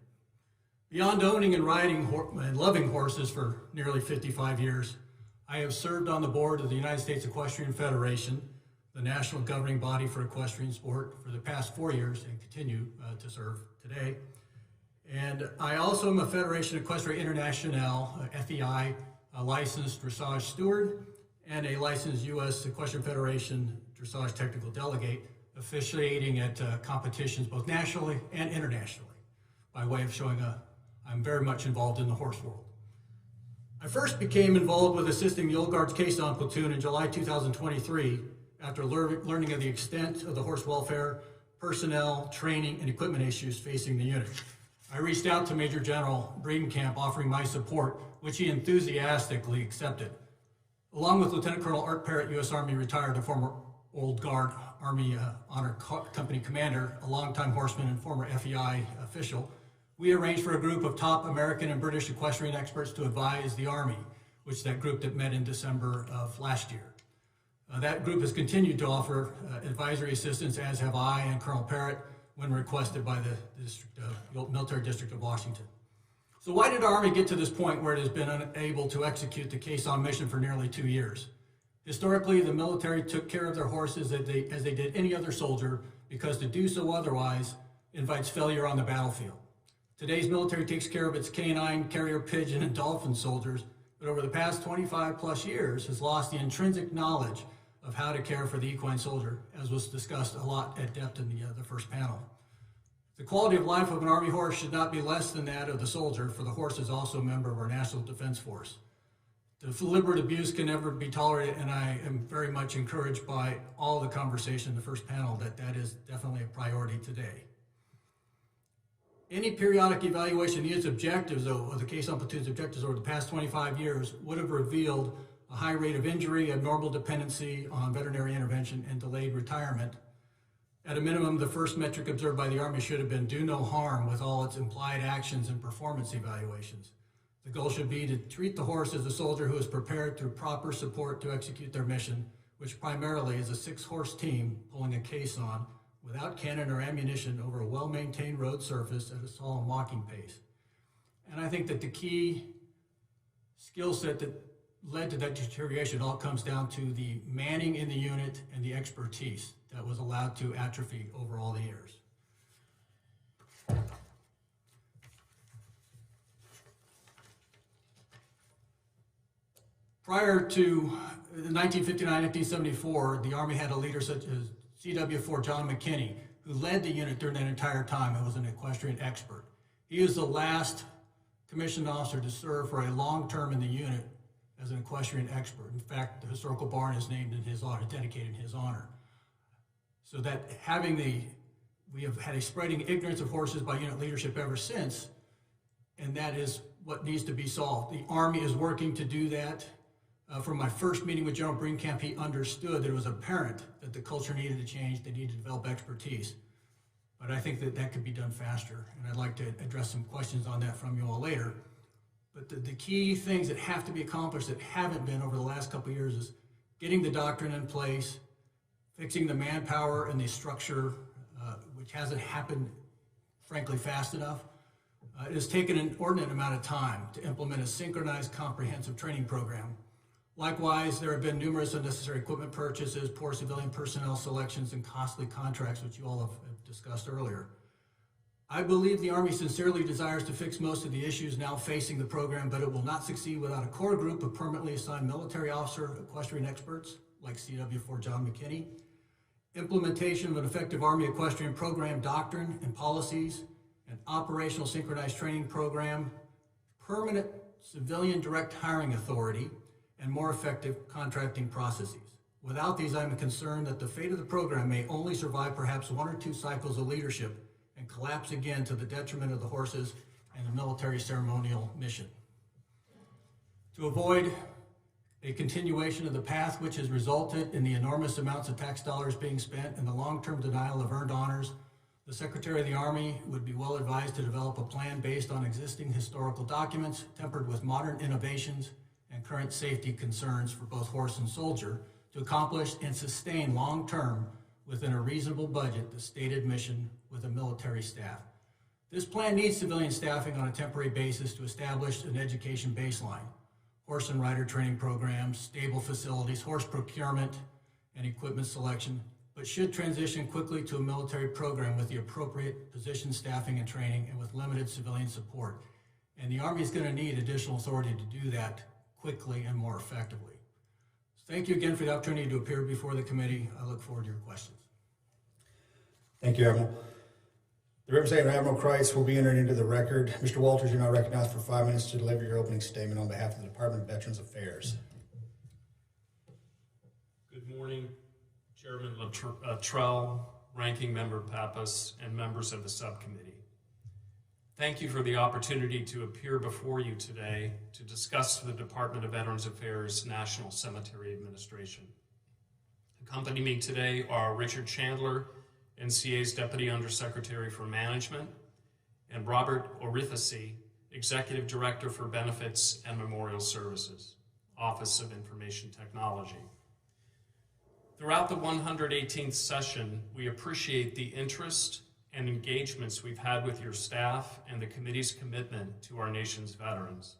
Beyond owning and riding and loving horses for nearly 55 years, I have served on the board of the United States Equestrian Federation, the national governing body for equestrian sport, for the past 4 years and continue to serve today. And I also am a Federation Equestrian International, FEI, a licensed dressage steward, and a licensed U.S. Equestrian Federation dressage technical delegate, officiating at competitions both nationally and internationally, by way of showing I'm very much involved in the horse world. I first became involved with assisting the Old Guard's caisson platoon in July 2023, after learning of the extent of the horse welfare, personnel, training, and equipment issues facing the unit. I reached out to Major General Breedenkamp offering my support, which he enthusiastically accepted. Along with Lieutenant Colonel Art Parrott, U.S. Army retired and former Old Guard Army Honor Company commander, a longtime horseman and former FEI official, we arranged for a group of top American and British equestrian experts to advise the Army, which that group that met in December of last year. That group has continued to offer advisory assistance, as have I and Colonel Parrott, when requested by the Military District of Washington. So why did our Army get to this point where it has been unable to execute the caisson mission for nearly 2 years? Historically, the military took care of their horses as they did any other soldier, because to do so otherwise invites failure on the battlefield. Today's military takes care of its canine, carrier pigeon, and dolphin soldiers, but over the past 25 plus years has lost the intrinsic knowledge of how to care for the equine soldier, as was discussed a lot at depth in the first panel. The quality of life of an Army horse should not be less than that of the soldier, for the horse is also a member of our National Defense Force. Deliberate abuse can never be tolerated, and I am very much encouraged by all the conversation in the first panel that is definitely a priority today. Any periodic evaluation of its objectives, though, of the case on platoon's objectives over the past 25 years would have revealed a high rate of injury, abnormal dependency on veterinary intervention, and delayed retirement. At a minimum, the first metric observed by the Army should have been do no harm with all its implied actions and performance evaluations. The goal should be to treat the horse as a soldier who is prepared through proper support to execute their mission, which primarily is a 6-horse team pulling a caisson without cannon or ammunition over a well-maintained road surface at a solemn walking pace. And I think that the key skill set that led to that deterioration all comes down to the manning in the unit and the expertise that was allowed to atrophy over all the years. Prior to 1959-1974, the Army had a leader such as CW4 John McKinney, who led the unit during that entire time and was an equestrian expert. He is the last commissioned officer to serve for a long term in the unit as an equestrian expert. In fact, the historical barn is named in his honor, dedicated in his honor. So that we have had a spreading ignorance of horses by unit leadership ever since, and that is what needs to be solved. The Army is working to do that. From my first meeting with General Greencamp, he understood that it was apparent that the culture needed to change, they needed to develop expertise. But I think that that could be done faster, and I'd like to address some questions on that from you all later. But the key things that have to be accomplished that haven't been over the last couple of years is getting the doctrine in place, fixing the manpower and the structure, which hasn't happened, frankly, fast enough. It has taken an inordinate amount of time to implement a synchronized comprehensive training program. Likewise, there have been numerous unnecessary equipment purchases, poor civilian personnel selections, and costly contracts, which you all have discussed earlier. I believe the Army sincerely desires to fix most of the issues now facing the program, but it will not succeed without a core group of permanently assigned military officer equestrian experts, like CW4 John McKinney, implementation of an effective Army equestrian program doctrine and policies, an operational synchronized training program, permanent civilian direct hiring authority, and more effective contracting processes. Without these, I'm concerned that the fate of the program may only survive perhaps 1 or 2 cycles of leadership and collapse again to the detriment of the horses and the military ceremonial mission. To avoid a continuation of the path which has resulted in the enormous amounts of tax dollars being spent and the long-term denial of earned honors, the Secretary of the Army would be well advised to develop a plan based on existing historical documents, tempered with modern innovations and current safety concerns for both horse and soldier, to accomplish and sustain long-term within a reasonable budget the stated mission with a military staff. This plan needs civilian staffing on a temporary basis to establish an education baseline, horse and rider training programs, stable facilities, horse procurement, and equipment selection, but should transition quickly to a military program with the appropriate position staffing and training and with limited civilian support. And the Army is going to need additional authority to do that quickly and more effectively. Thank you again for the opportunity to appear before the committee. I look forward to your questions. Thank you, Admiral. The representative, Admiral Kreitz, will be entered into the record. Mr. Walters, you're now recognized for 5 minutes to deliver your opening statement on behalf of the Department of Veterans Affairs. Good morning, Chairman Luttrell, Ranking Member Pappas, and members of the subcommittee. Thank you for the opportunity to appear before you today to discuss the Department of Veterans Affairs National Cemetery Administration. Accompanying me today are Richard Chandler, NCA's Deputy Undersecretary for Management, and Robert Orifici, Executive Director for Benefits and Memorial Services, Office of Information Technology. Throughout the 118th session, we appreciate the interest and engagements we've had with your staff and the committee's commitment to our nation's veterans.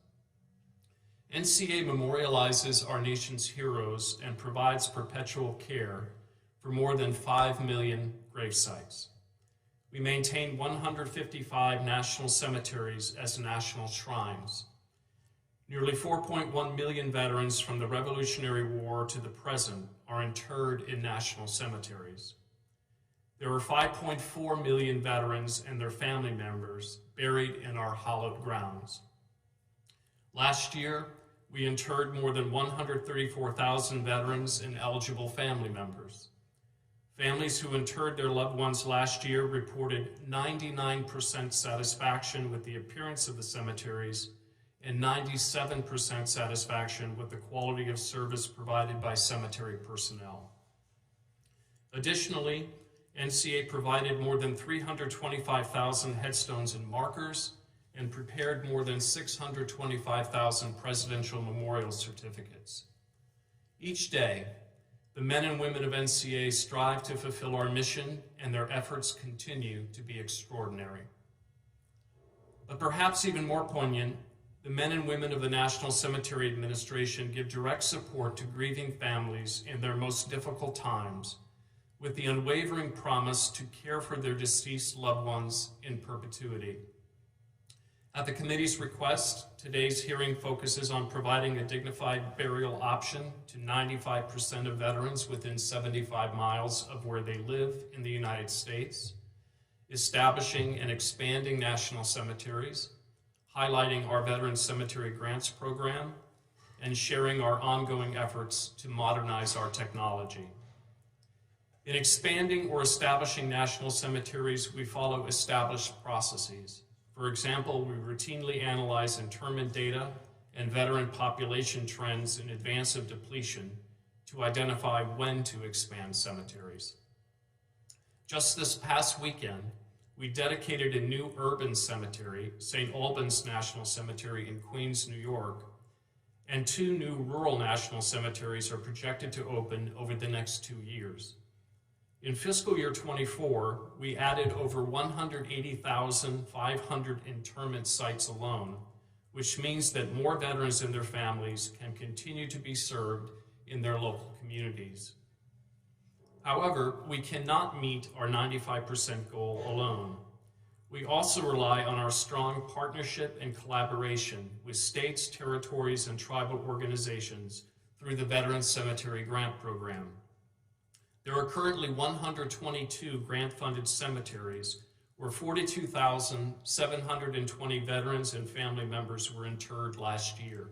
NCA memorializes our nation's heroes and provides perpetual care for more than 5 million grave sites. We maintain 155 national cemeteries as national shrines. Nearly 4.1 million veterans from the Revolutionary War to the present are interred in national cemeteries. There are 5.4 million veterans and their family members buried in our hallowed grounds. Last year, we interred more than 134,000 veterans and eligible family members. Families who interred their loved ones last year reported 99% satisfaction with the appearance of the cemeteries and 97% satisfaction with the quality of service provided by cemetery personnel. Additionally, NCA provided more than 325,000 headstones and markers and prepared more than 625,000 presidential memorial certificates. Each day, the men and women of NCA strive to fulfill our mission, and their efforts continue to be extraordinary. But perhaps even more poignant, the men and women of the National Cemetery Administration give direct support to grieving families in their most difficult times, with the unwavering promise to care for their deceased loved ones in perpetuity. At the committee's request, today's hearing focuses on providing a dignified burial option to 95% of veterans within 75 miles of where they live in the United States, establishing and expanding national cemeteries, highlighting our Veterans Cemetery Grants Program, and sharing our ongoing efforts to modernize our technology. In expanding or establishing national cemeteries, we follow established processes. For example, we routinely analyze interment data and veteran population trends in advance of depletion to identify when to expand cemeteries. Just this past weekend, we dedicated a new urban cemetery, St. Albans National Cemetery in Queens, New York, and 2 new rural national cemeteries are projected to open over the next 2 years. In fiscal year 24, we added over 180,500 interment sites alone, which means that more veterans and their families can continue to be served in their local communities. However, we cannot meet our 95% goal alone. We also rely on our strong partnership and collaboration with states, territories, and tribal organizations through the Veterans Cemetery Grant Program. There are currently 122 grant-funded cemeteries where 42,720 veterans and family members were interred last year.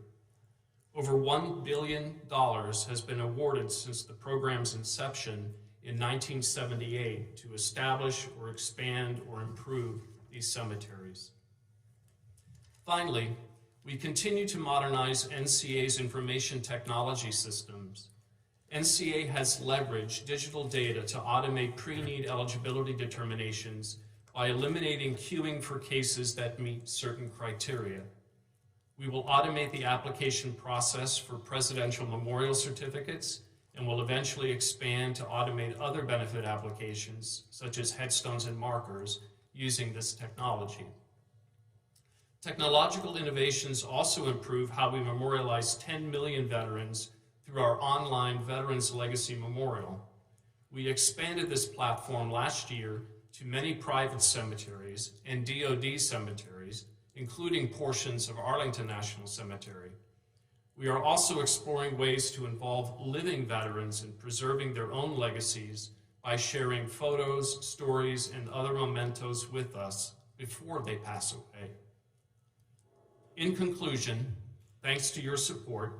Over $1 billion has been awarded since the program's inception in 1978 to establish or expand or improve these cemeteries. Finally, we continue to modernize NCA's information technology systems. NCA has leveraged digital data to automate pre-need eligibility determinations by eliminating queuing for cases that meet certain criteria. We will automate the application process for presidential memorial certificates and will eventually expand to automate other benefit applications, such as headstones and markers, using this technology. Technological innovations also improve how we memorialize 10 million veterans through our online Veterans Legacy Memorial. We expanded this platform last year to many private cemeteries and DoD cemeteries, including portions of Arlington National Cemetery. We are also exploring ways to involve living veterans in preserving their own legacies by sharing photos, stories, and other mementos with us before they pass away. In conclusion, thanks to your support,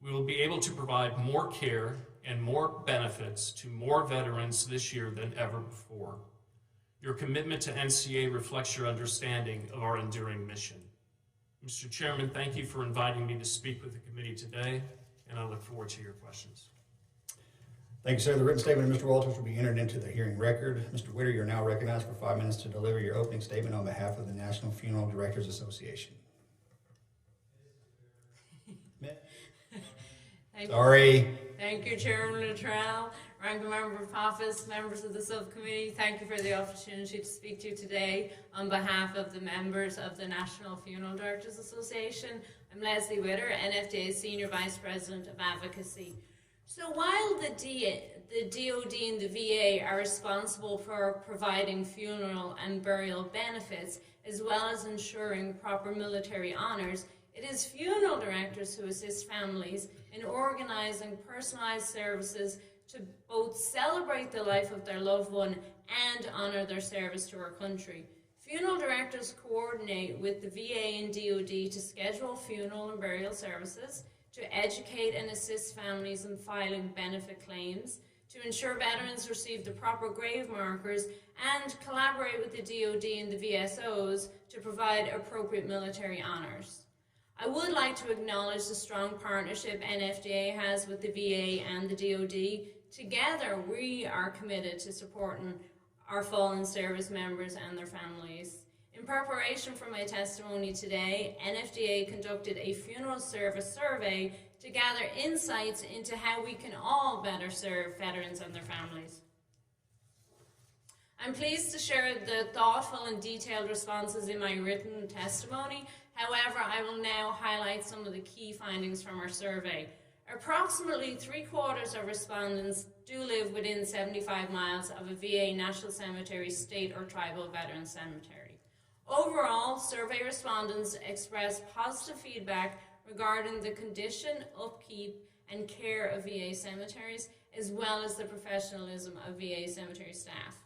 we will be able to provide more care and more benefits to more veterans this year than ever before. Your commitment to NCA reflects your understanding of our enduring mission. Mr. Chairman, thank you for inviting me to speak with the committee today, and I look forward to your questions. Thank you, sir. The written statement of Mr. Walters will be entered into the hearing record. Mr. Witter, you're now recognized for 5 minutes to deliver your opening statement on behalf of the National Funeral Directors Association. Thank you, Chairman Luttrell, Ranking Member Pappas, members of the subcommittee. Thank you for the opportunity to speak to you today on behalf of the members of the National Funeral Directors Association. I'm Leslie Witter, NFDA's Senior Vice President of Advocacy. So while the DoD and the VA are responsible for providing funeral and burial benefits, as well as ensuring proper military honors, it is funeral directors who assist families in organizing personalized services to both celebrate the life of their loved one and honor their service to our country. Funeral directors coordinate with the VA and DoD to schedule funeral and burial services, to educate and assist families in filing benefit claims, to ensure veterans receive the proper grave markers, and collaborate with the DoD and the VSOs to provide appropriate military honors. I would like to acknowledge the strong partnership NFDA has with the VA and the DoD. Together, we are committed to supporting our fallen service members and their families. In preparation for my testimony today, NFDA conducted a funeral service survey to gather insights into how we can all better serve veterans and their families. I'm pleased to share the thoughtful and detailed responses in my written testimony. However, I will now highlight some of the key findings from our survey. Approximately 3/4 of respondents do live within 75 miles of a VA National Cemetery, state or tribal veteran cemetery. Overall, survey respondents expressed positive feedback regarding the condition, upkeep, and care of VA cemeteries, as well as the professionalism of VA cemetery staff.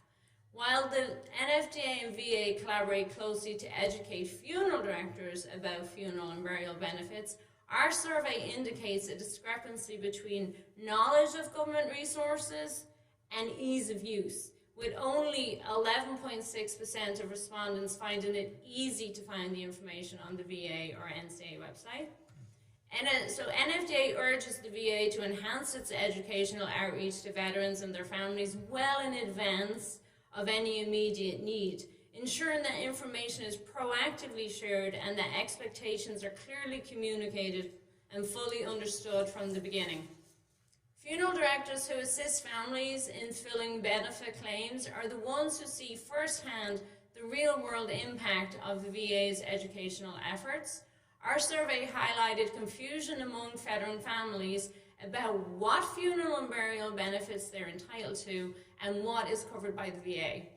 While the NFDA and VA collaborate closely to educate funeral directors about funeral and burial benefits, our survey indicates a discrepancy between knowledge of government resources and ease of use, with only 11.6% of respondents finding it easy to find the information on the VA or NCA website. So NFDA urges the VA to enhance its educational outreach to veterans and their families well in advance of any immediate need, ensuring that information is proactively shared and that expectations are clearly communicated and fully understood from the beginning. Funeral directors who assist families in filling benefit claims are the ones who see firsthand the real-world impact of the VA's educational efforts. Our survey highlighted confusion among veteran families about what funeral and burial benefits they're entitled to and what is covered by the VA.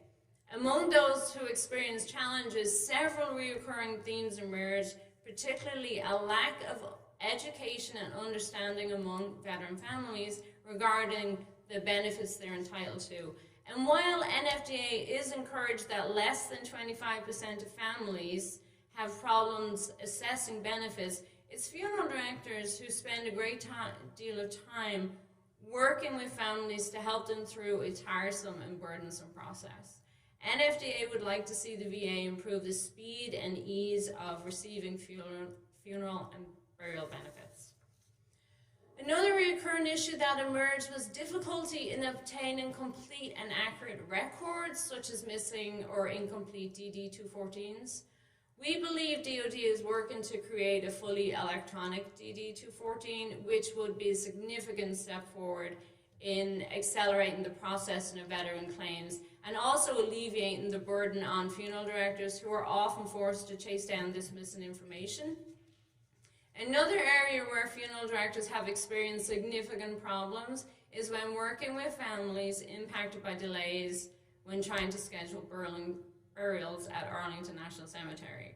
Among those who experienced challenges, several recurring themes emerged, particularly a lack of education and understanding among veteran families regarding the benefits they're entitled to. And while NFDA is encouraged that less than 25% of families have problems assessing benefits, it's funeral directors who spend a great deal of time working with families to help them through a tiresome and burdensome process. NFDA would like to see the VA improve the speed and ease of receiving funeral and burial benefits. Another recurrent issue that emerged was difficulty in obtaining complete and accurate records, such as missing or incomplete DD-214s. We believe DoD is working to create a fully electronic DD-214, which would be a significant step forward in accelerating the processing of veteran claims and also alleviating the burden on funeral directors who are often forced to chase down this missing information. Another area where funeral directors have experienced significant problems is when working with families impacted by delays when trying to schedule burials at Arlington National Cemetery.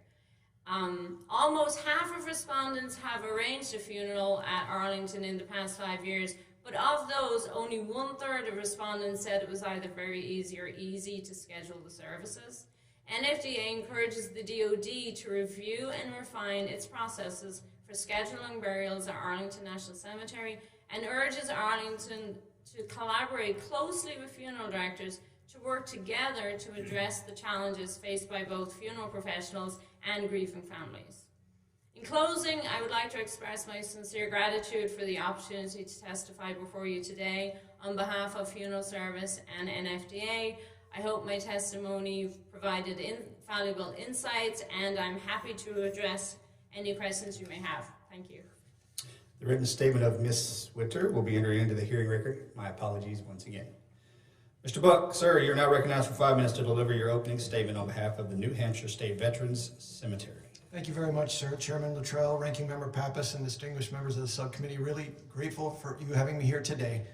Almost half of respondents have arranged a funeral at Arlington in the past 5 years, but of those, only 1/3 of respondents said it was either very easy or easy to schedule the services. NFDA encourages the DoD to review and refine its processes for scheduling burials at Arlington National Cemetery and urges Arlington to collaborate closely with funeral directors to work together to address the challenges faced by both funeral professionals and grieving families. In closing, I would like to express my sincere gratitude for the opportunity to testify before you today on behalf of Funeral Service and NFDA. I hope my testimony provided valuable insights, and I'm happy to address any questions you may have. Thank you. The written statement of Ms. Witter will be entered into the hearing record. My apologies once again. Mr. Buck, sir, you're now recognized for 5 minutes to deliver your opening statement on behalf of the New Hampshire State Veterans Cemetery. Thank you very much, sir. Chairman Luttrell, Ranking Member Pappas, and distinguished members of the subcommittee, really grateful for you having me here today.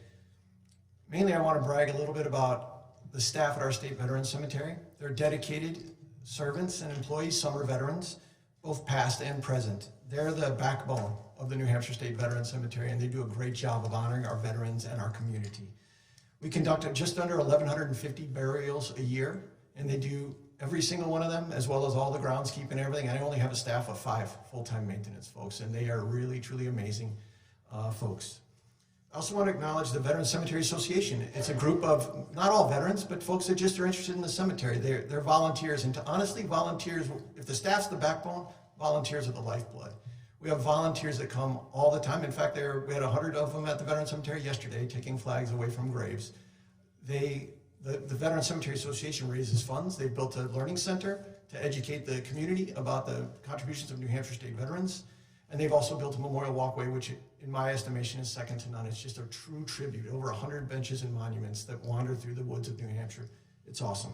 Mainly, I want to brag a little bit about the staff at our State Veterans Cemetery. They're dedicated servants and employees. Some are veterans, both past and present. They're the backbone of the New Hampshire State Veterans Cemetery, and they do a great job of honoring our veterans and our community. We conduct just under 1,150 burials a year, and they do every single one of them, as well as all the groundskeeping and everything. I only have a staff of 5 full-time maintenance folks, and they are really, truly amazing folks. I also want to acknowledge the Veterans Cemetery Association. It's a group of, not all veterans, but folks that just are interested in the cemetery. They're volunteers, and honestly, volunteers, if the staff's the backbone, volunteers are the lifeblood. We have volunteers that come all the time. In fact, we had 100 of them at the Veterans Cemetery yesterday, taking flags away from graves. The Veterans Cemetery Association raises funds. They've built a learning center to educate the community about the contributions of New Hampshire state veterans. And they've also built a memorial walkway, which in my estimation is second to none. It's just a true tribute. Over 100 benches and monuments that wander through the woods of New Hampshire. It's awesome.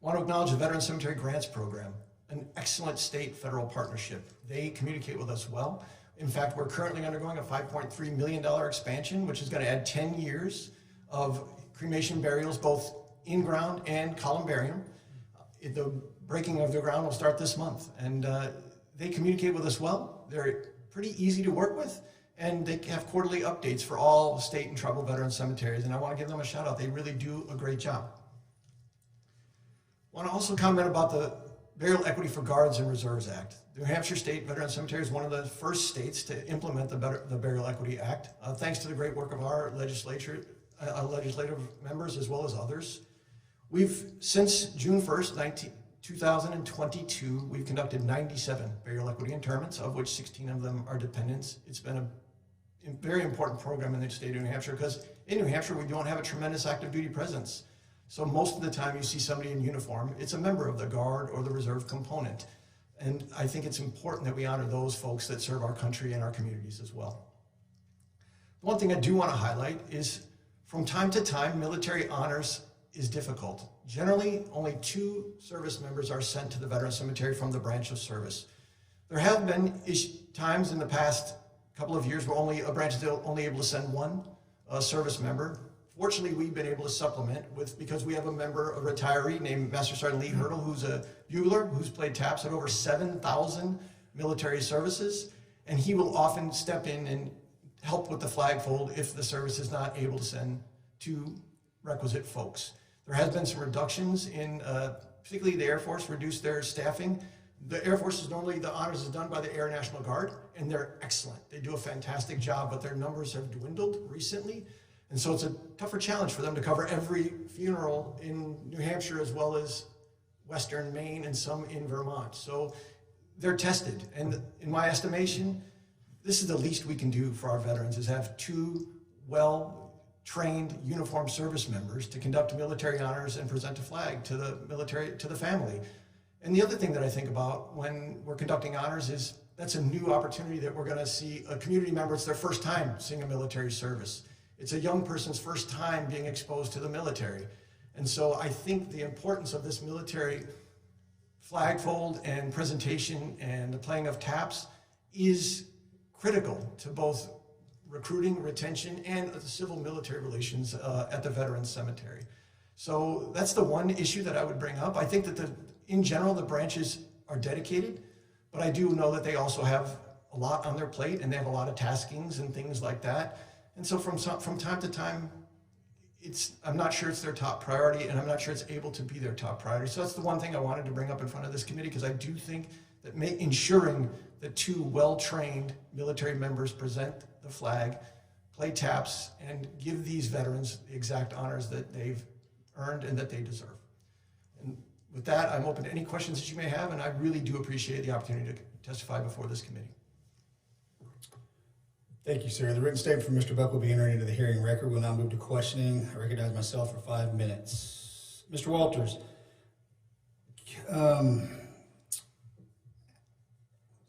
I want to acknowledge the Veterans Cemetery Grants Program, an excellent state-federal partnership. They communicate with us well. In fact, we're currently undergoing a $5.3 million expansion, which is going to add 10 years of cremation burials, both in-ground and columbarium. The breaking of the ground will start this month, and they communicate with us well. They're pretty easy to work with, and they have quarterly updates for all state and tribal veteran cemeteries, and I want to give them a shout out. They really do a great job. I want to also comment about the Burial Equity for Guards and Reserves Act. The New Hampshire State Veteran Cemetery is one of the first states to implement the Burial Equity Act, thanks to the great work of our legislative members as well as others. We've, since June 1st, 2022, we've conducted 97 burial equity interments, of which 16 of them are dependents. It's been a very important program in the state of New Hampshire because in New Hampshire, we don't have a tremendous active duty presence. So most of the time you see somebody in uniform, it's a member of the Guard or the Reserve component. And I think it's important that we honor those folks that serve our country and our communities as well. One thing I do want to highlight is from time to time, military honors is difficult. Generally, only 2 service members are sent to the Veteran Cemetery from the branch of service. There have been times in the past couple of years where a branch is only able to send 1 service member. Fortunately, we've been able to supplement because we have a retiree named Master Sergeant Lee Hurdle, who's a bugler, who's played taps at over 7,000 military services, and he will often step in and help with the flagfold if the service is not able to send 2 requisite folks. There has been some reductions in, particularly the Air Force reduced their staffing. The Air Force the honors is done by the Air National Guard, and they're excellent. They do a fantastic job, but their numbers have dwindled recently. And so it's a tougher challenge for them to cover every funeral in New Hampshire as well as Western Maine and some in Vermont. So they're tested. And in my estimation, this is the least we can do for our veterans is have 2 well-trained uniformed service members to conduct military honors and present a flag to the military, to the family. And the other thing that I think about when we're conducting honors is that's a new opportunity that we're going to see a community member, it's their first time seeing a military service. It's a young person's first time being exposed to the military. And so I think the importance of this military flagfold and presentation and the playing of taps is critical to both recruiting, retention, and the civil military relations at the Veterans Cemetery. So that's the one issue that I would bring up. I think that in general, the branches are dedicated, but I do know that they also have a lot on their plate and they have a lot of taskings and things like that. And so from time to time, I'm not sure it's their top priority, and I'm not sure it's able to be their top priority. So that's the one thing I wanted to bring up in front of this committee, because I do think that ensuring that 2 well-trained military members present the flag, play taps, and give these veterans the exact honors that they've earned and that they deserve. And with that, I'm open to any questions that you may have, and I really do appreciate the opportunity to testify before this committee. Thank you, sir. The written statement from Mr. Buck will be entered into the hearing record. We'll now move to questioning. I recognize myself for 5 minutes. Mr. Walters,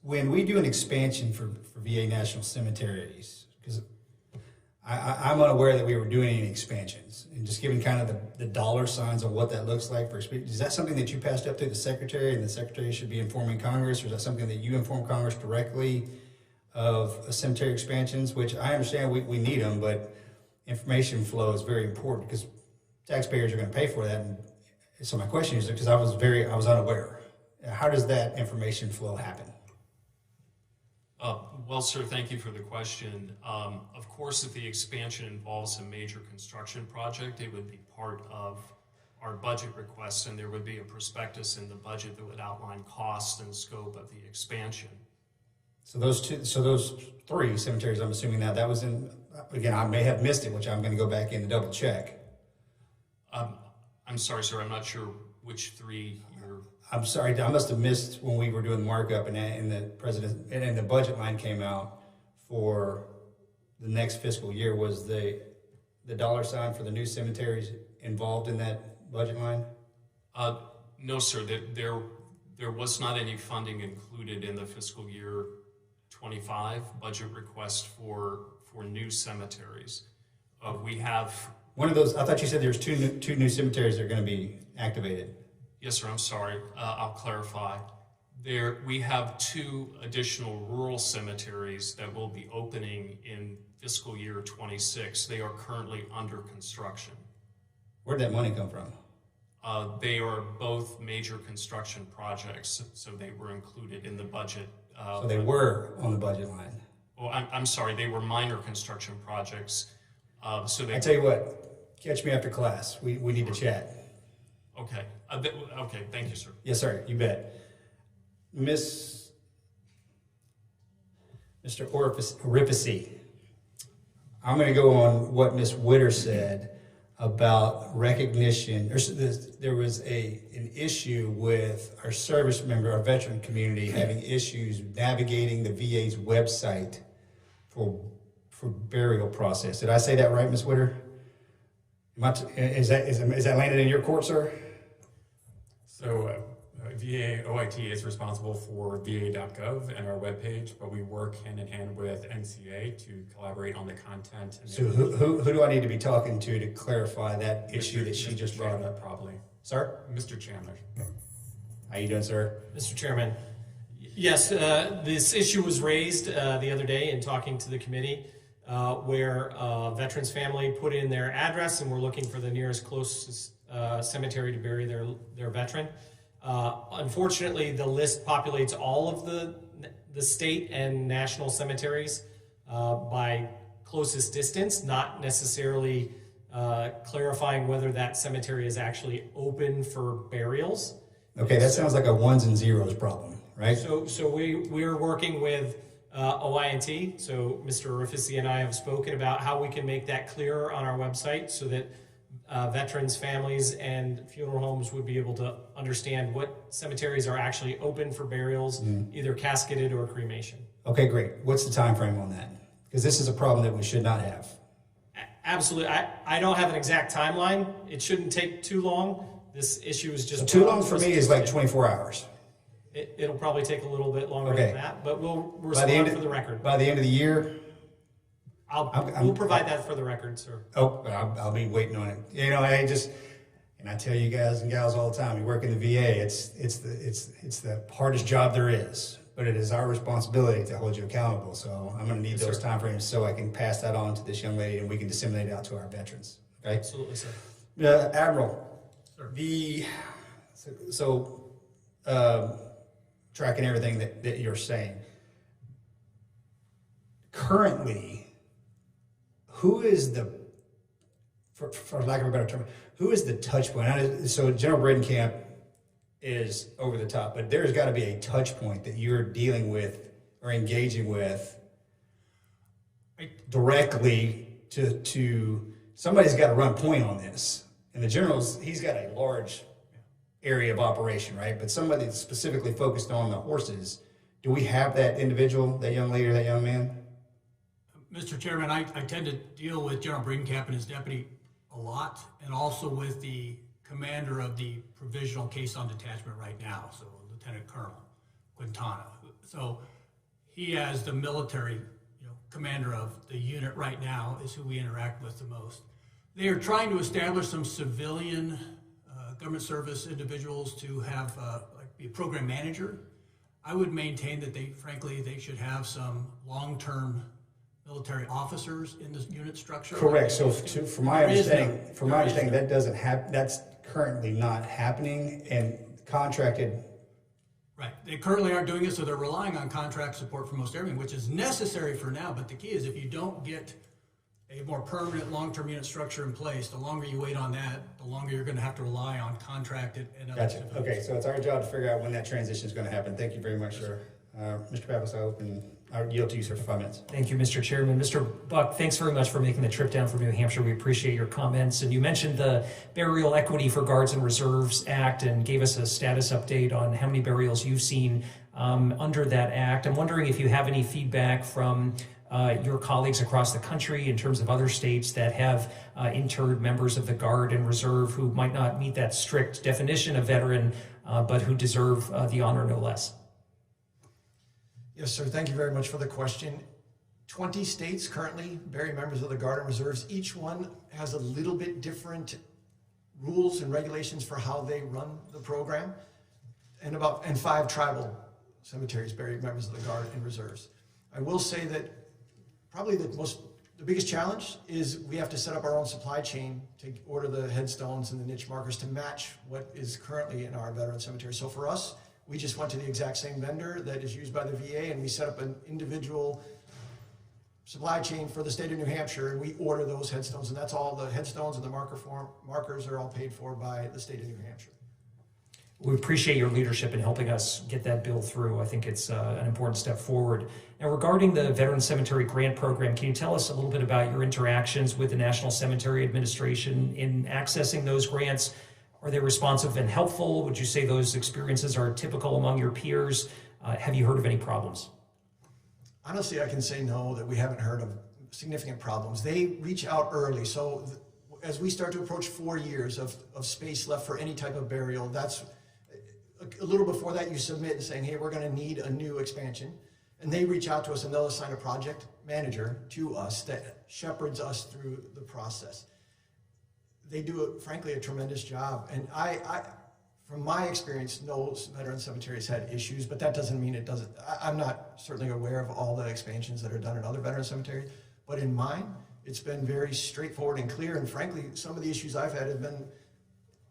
when we do an expansion for VA National Cemeteries, because I'm unaware that we were doing any expansions, and just giving kind of the dollar signs of what that looks like for expansion, is that something that you passed up to the Secretary and the Secretary should be informing Congress, or is that something that you inform Congress directly of cemetery expansions, which I understand we need them, but information flow is very important because taxpayers are going to pay for that. And so my question is, because I was unaware, how does that information flow happen? Well, sir, thank you for the question. Of course, if the expansion involves a major construction project, it would be part of our budget requests, and there would be a prospectus in the budget that would outline cost and scope of the expansion. So those three cemeteries, I'm assuming now that was in, again, I may have missed it, which I'm going to go back in and double check. I'm sorry, sir, I'm not sure which three you're... I'm sorry, I must have missed when we were doing the markup and the budget line came out for the next fiscal year. Was the dollar sign for the new cemeteries involved in that budget line? No, sir, there was not any funding included in the fiscal year 25 budget request for new cemeteries. We have... One of those, I thought you said there's two new cemeteries that are going to be activated. Yes, sir, I'm sorry. I'll clarify. We have 2 additional rural cemeteries that will be opening in fiscal year 26. They are currently under construction. Where'd that money come from? They are both major construction projects, so they were included in the budget. So they were on the budget line. Oh, I'm sorry, they were minor construction projects. I tell you what, catch me after class. We need to chat. Okay. Okay, thank you, sir. Yes, sir, you bet. Mr. Orifice, I'm going to go on what Ms. Witter said about recognition. There was an issue with our service member, our veteran community, having issues navigating the VA's website for burial process. Did I say that right, Ms. Witter? Is that landed in your court, sir? So VA OIT is responsible for va.gov and our webpage, but we work hand in hand with NCA to collaborate on the content. And so who do I need to be talking to clarify that issue that she just brought Chandler, up? probably. Sir? Mr. Chandler. How you doing, sir? Mr. Chairman, yes, this issue was raised the other day in talking to the committee where a veteran's family put in their address and we're looking for the nearest closest cemetery to bury their veteran. Unfortunately, the list populates all of the state and national cemeteries by closest distance, not necessarily clarifying whether that cemetery is actually open for burials. Okay, that sounds like a ones and zeros problem, right? So we're working with OIT. So Mr. Orifice and I have spoken about how we can make that clearer on our website so that veterans, families, and funeral homes would be able to understand what cemeteries are actually open for burials, either casketed or cremation. Okay, great. What's the time frame on that? Because this is a problem that we should not have. Absolutely. I don't have an exact timeline. It shouldn't take too long. This issue is just... So too long for me is like 24 hours. It'll probably take a little bit longer than that, but we'll respond for the record. By the end of the year? We'll provide that for the record, sir. Oh, I'll be waiting on it. You know, and I tell you guys and gals all the time, you work in the VA, it's the hardest job there is, but it is our responsibility to hold you accountable. So I'm going to need those timeframes so I can pass that on to this young lady and we can disseminate it out to our veterans. Okay? Absolutely, sir. Admiral, tracking everything that you're saying. Currently, who is for lack of a better term, who is the touch point? So General Bredenkamp is over the top, but there's got to be a touch point that you're dealing with or engaging with directly to somebody's got to run point on this. And the general's, he's got a large area of operation, right? But somebody that's specifically focused on the horses, do we have that individual, that young lady or that young man? Mr. Chairman, I tend to deal with General Bredenkamp and his deputy a lot, and also with the commander of the provisional caisson detachment right now, so Lieutenant Colonel Quintana. So he, as the military commander of the unit right now, is who we interact with the most. They are trying to establish some civilian government service individuals to have be a program manager. I would maintain that they should have some long-term military officers in the unit structure. Correct. So from my understanding, that doesn't happen. That's currently not happening and contracted. Right. They currently aren't doing it, so they're relying on contract support for most everything, which is necessary for now. But the key is if you don't get a more permanent long-term unit structure in place, the longer you wait on that, the longer you're going to have to rely on contracted and other Gotcha. stuff. Okay, so it's our job to figure out when that transition is going to happen. Thank you very much, sir. Mr. Pappas, I yield to you, sir, for 5 minutes. Thank you, Mr. Chairman. Mr. Buck, thanks very much for making the trip down from New Hampshire. We appreciate your comments. And you mentioned the Burial Equity for Guards and Reserves Act and gave us a status update on how many burials you've seen under that act. I'm wondering if you have any feedback from your colleagues across the country in terms of other states that have interred members of the Guard and Reserve who might not meet that strict definition of veteran, but who deserve the honor no less. Yes, sir. Thank you very much for the question. 20 states currently bury members of the Guard and Reserves. Each one has a little bit different rules and regulations for how they run the program, and 5 tribal cemeteries bury members of the Guard and Reserves. I will say that probably the biggest challenge is we have to set up our own supply chain to order the headstones and the niche markers to match what is currently in our veteran cemetery. So for us, we just went to the exact same vendor that is used by the VA, and we set up an individual supply chain for the state of New Hampshire, and we order those headstones, and that's all. The headstones and the markers are all paid for by the state of New Hampshire. We appreciate your leadership in helping us get that bill through. I think it's an important step forward. Now, regarding the Veteran Cemetery Grant Program, can you tell us a little bit about your interactions with the National Cemetery Administration in accessing those grants? Are they responsive and helpful? Would you say those experiences are typical among your peers? Have you heard of any problems? Honestly, I can say no, that we haven't heard of significant problems. They reach out early. So as we start to approach 4 years of space left for any type of burial, that's a little before that you submit saying, hey, we're going to need a new expansion. And they reach out to us and they'll assign a project manager to us that shepherds us through the process. They do, frankly, a tremendous job. And I from my experience, no veteran cemeteries had issues, but that doesn't mean it doesn't. I'm not certainly aware of all the expansions that are done in other veteran cemeteries, but in mine, it's been very straightforward and clear. And frankly, some of the issues I've had have been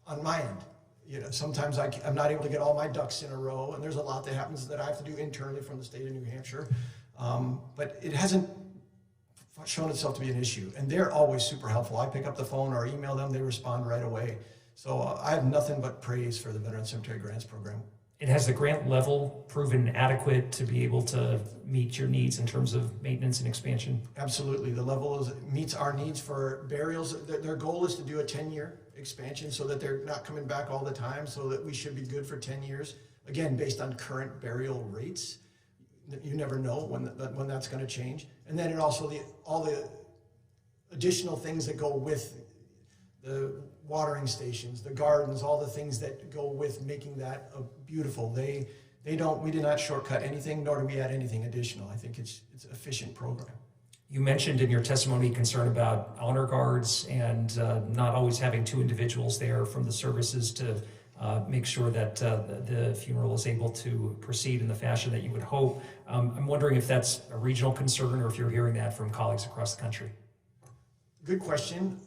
on my end. You know, sometimes I'm not able to get all my ducks in a row, and there's a lot that happens that I have to do internally from the state of New Hampshire. But it hasn't shown itself to be an issue, and they're always super helpful. I pick up the phone or email them, they respond right away. So I have nothing but praise for the Veteran Cemetery Grants Program. And has the grant level proven adequate to be able to meet your needs in terms of maintenance and expansion? Absolutely. The level meets our needs for burials. Their goal is to do a 10-year expansion so that they're not coming back all the time, so that we should be good for 10 years. Again, based on current burial rates. You never know when that's going to change. And then all the additional things that go with the watering stations, the gardens, all the things that go with making that beautiful. We do not shortcut anything, nor do we add anything additional. I think it's an efficient program. You mentioned in your testimony concern about honor guards and not always having 2 individuals there from the services to make sure that the funeral is able to proceed in the fashion that you would hope. I'm wondering if that's a regional concern or if you're hearing that from colleagues across the country. Good question.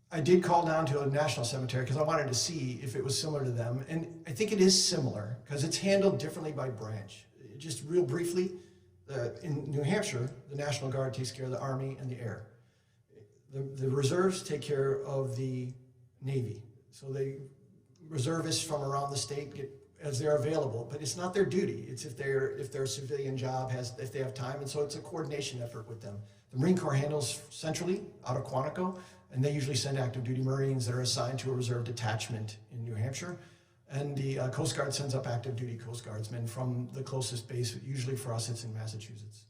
I did call down to a national cemetery because I wanted to see if it was similar to them. And I think it is similar because it's handled differently by branch. Just real briefly, in New Hampshire, the National Guard takes care of the Army and the Air. The reserves take care of the Navy. So the reservists from around the state get as they're available, but it's not their duty. It's if their civilian job if they have time, and so it's a coordination effort with them. The Marine Corps handles centrally out of Quantico, and they usually send active duty Marines that are assigned to a reserve detachment in New Hampshire. And the Coast Guard sends up active duty Coast Guardsmen from the closest base. Usually for us, it's in Massachusetts.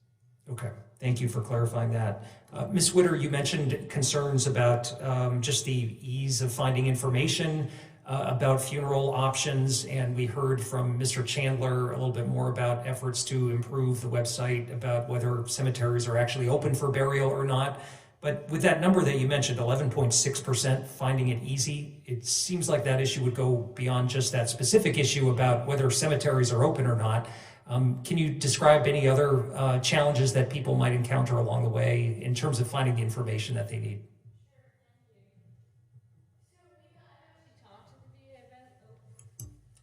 Okay, thank you for clarifying that. Ms. Witter, you mentioned concerns about just the ease of finding information about funeral options, and we heard from Mr. Chandler a little bit more about efforts to improve the website about whether cemeteries are actually open for burial or not. But with that number that you mentioned, 11.6% finding it easy, it seems like that issue would go beyond just that specific issue about whether cemeteries are open or not. Can you describe any other challenges that people might encounter along the way in terms of finding the information that they need?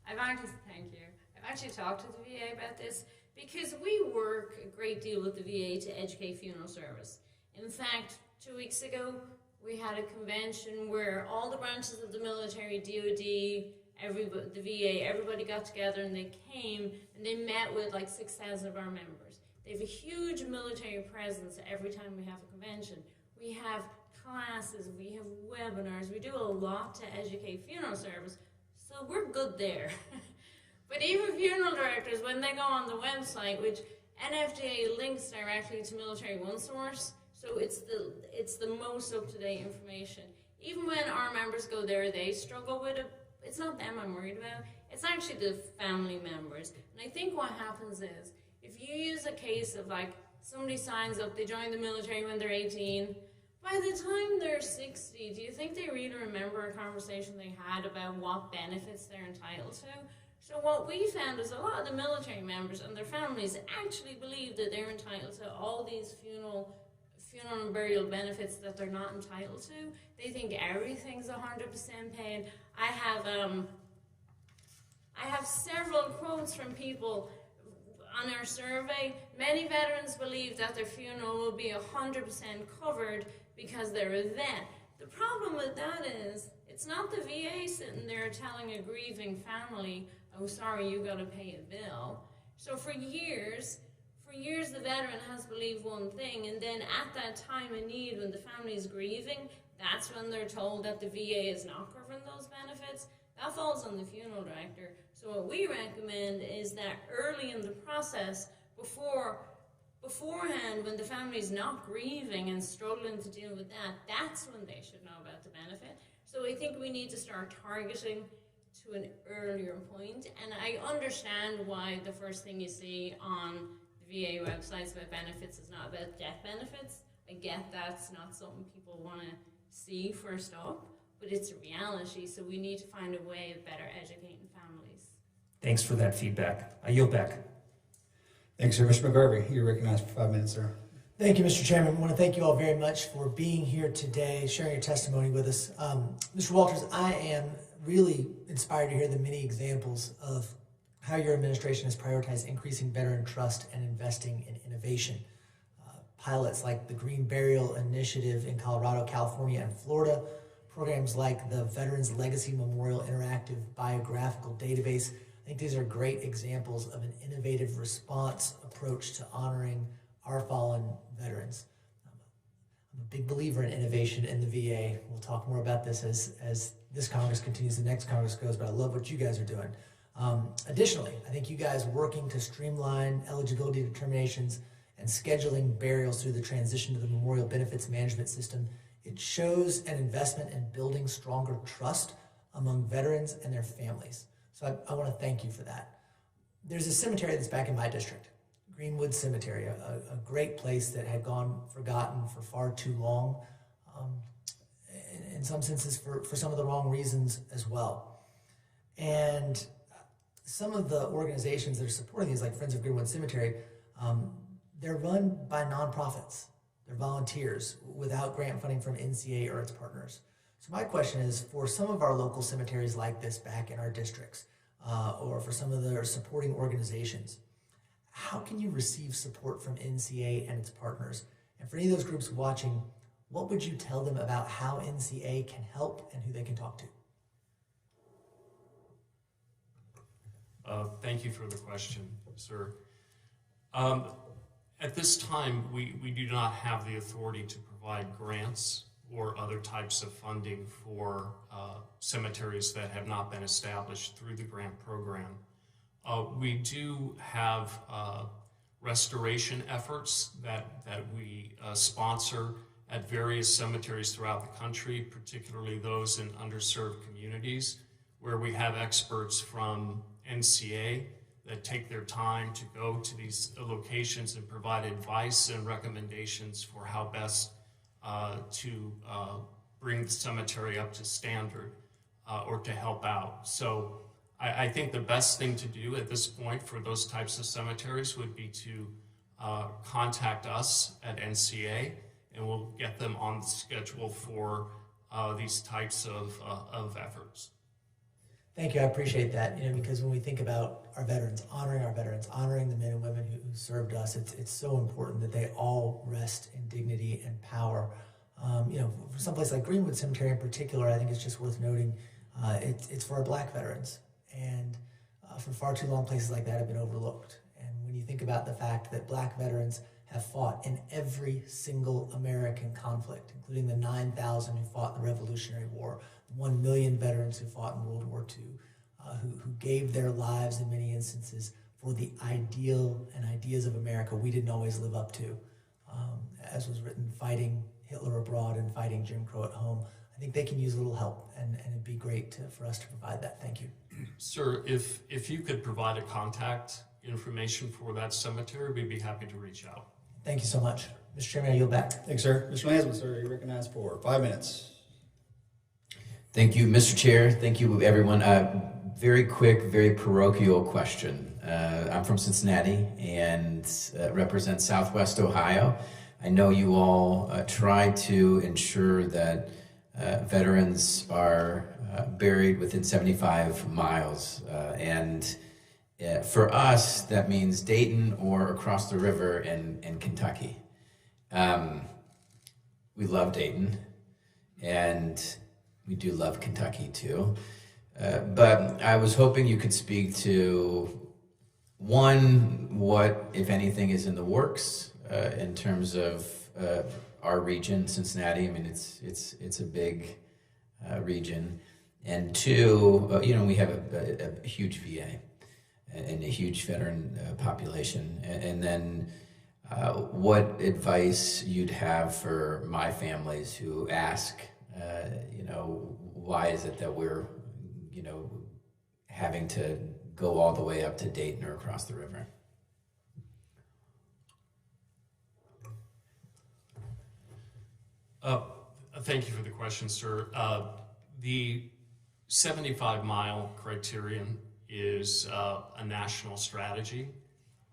I've actually talked to the VA about this because we work a great deal with the VA to educate funeral service. In fact, 2 weeks ago, we had a convention where all the branches of the military, DOD, everybody, the VA, everybody got together and they came and they met with like 6,000 of our members. They have a huge military presence every time we have a convention. We have classes, we have webinars, we do a lot to educate funeral service, so we're good there. But even funeral directors, when they go on the website, which NFDA links directly to Military OneSource, so it's the most up-to-date information. Even when our members go there, they struggle with it. It's not them I'm worried about. It's actually the family members. And I think what happens is, if you use a case of like, somebody signs up, they join the military when they're 18, by the time they're 60, do you think they really remember a conversation they had about what benefits they're entitled to? So what we found is a lot of the military members and their families actually believe that they're entitled to all these funeral and burial benefits that they're not entitled to. They think everything's 100% paid. I have several quotes from people on our survey. Many veterans believe that their funeral will be 100% covered because they're a vet. The problem with that is, it's not the VA sitting there telling a grieving family, oh sorry, you gotta pay a bill. So for years the veteran has believed one thing, and then at that time of need when the family is grieving, that's when they're told that the VA is not covering those benefits. That falls on the funeral director. So what we recommend is that early in the process, beforehand, when the family is not grieving and struggling to deal with that, that's when they should know about the benefit. So I think we need to start targeting to an earlier point. And I understand why the first thing you see on the VA websites about benefits is not about death benefits. I get that's not something people want to see first up, but it's a reality. So we need to find a way of better educating families. Thanks for that feedback. I yield back. Thanks, sir. Mr. McGarvey, you're recognized for 5 minutes, sir. Thank you, Mr. Chairman. I want to thank you all very much for being here today, sharing your testimony with us. Mr. Walters, I am really inspired to hear the many examples of how your administration has prioritized increasing veteran trust and investing in innovation. Pilots like the Green Burial Initiative in Colorado, California, and Florida, programs like the Veterans Legacy Memorial Interactive Biographical Database. I think these are great examples of an innovative response approach to honoring our fallen veterans. I'm a big believer in innovation in the VA. We'll talk more about this as this Congress continues, the next Congress goes, but I love what you guys are doing. Additionally, I think you guys working to streamline eligibility determinations and scheduling burials through the transition to the Memorial Benefits Management System, it shows an investment in building stronger trust among veterans and their families. So I want to thank you for that. There's a cemetery that's back in my district, Greenwood Cemetery, a great place that had gone forgotten for far too long, in some senses for some of the wrong reasons as well. And some of the organizations that are supporting these, like Friends of Greenwood Cemetery, they're run by nonprofits. They're volunteers without grant funding from NCA or its partners. So my question is, for some of our local cemeteries like this back in our districts, or for some of their supporting organizations, how can you receive support from NCA and its partners? And for any of those groups watching, what would you tell them about how NCA can help and who they can talk to? Thank you for the question, sir. At this time, we do not have the authority to provide grants or other types of funding for cemeteries that have not been established through the grant program. We do have restoration efforts that we sponsor at various cemeteries throughout the country, particularly those in underserved communities, where we have experts from NCA that take their time to go to these locations and provide advice and recommendations for how best to bring the cemetery up to standard or to help out. So I think the best thing to do at this point for those types of cemeteries would be to contact us at NCA, and we'll get them on the schedule for these types of efforts. Thank you. I appreciate that. Because when we think about our veterans, honoring the men and women who served us, it's so important that they all rest in dignity and power. For someplace like Greenwood Cemetery in particular, I think it's just worth noting it's for our Black veterans, and for far too long, places like that have been overlooked. And when you think about the fact that Black veterans have fought in every single American conflict, including the 9,000 who fought in the Revolutionary War, 1 million veterans who fought in World War II, who gave their lives in many instances for the ideal and ideas of America we didn't always live up to. As was written, fighting Hitler abroad and fighting Jim Crow at home. I think they can use a little help, and it'd be great for us to provide that. Thank you. Sir, if you could provide a contact information for that cemetery, we'd be happy to reach out. Thank you so much. Mr. Chairman, I yield back. Thanks, sir. Mr. Lansman, sir, you're recognized for 5 minutes. Thank you, Mr. Chair. Thank you, everyone. Very quick, very parochial question. I'm from Cincinnati and represent Southwest Ohio. I know you all try to ensure that veterans are buried within 75 miles. And for us, that means Dayton or across the river in Kentucky. We love Dayton, and we do love Kentucky too. But I was hoping you could speak to, one, what, if anything, is in the works in terms of our region, Cincinnati. I mean, it's a big region. And two, we have a huge VA and a huge veteran population. And then what advice you'd have for my families who ask, why is it that we're, having to go all the way up to Dayton or across the river? Thank you for the question, sir. The 75-mile criterion is a national strategy,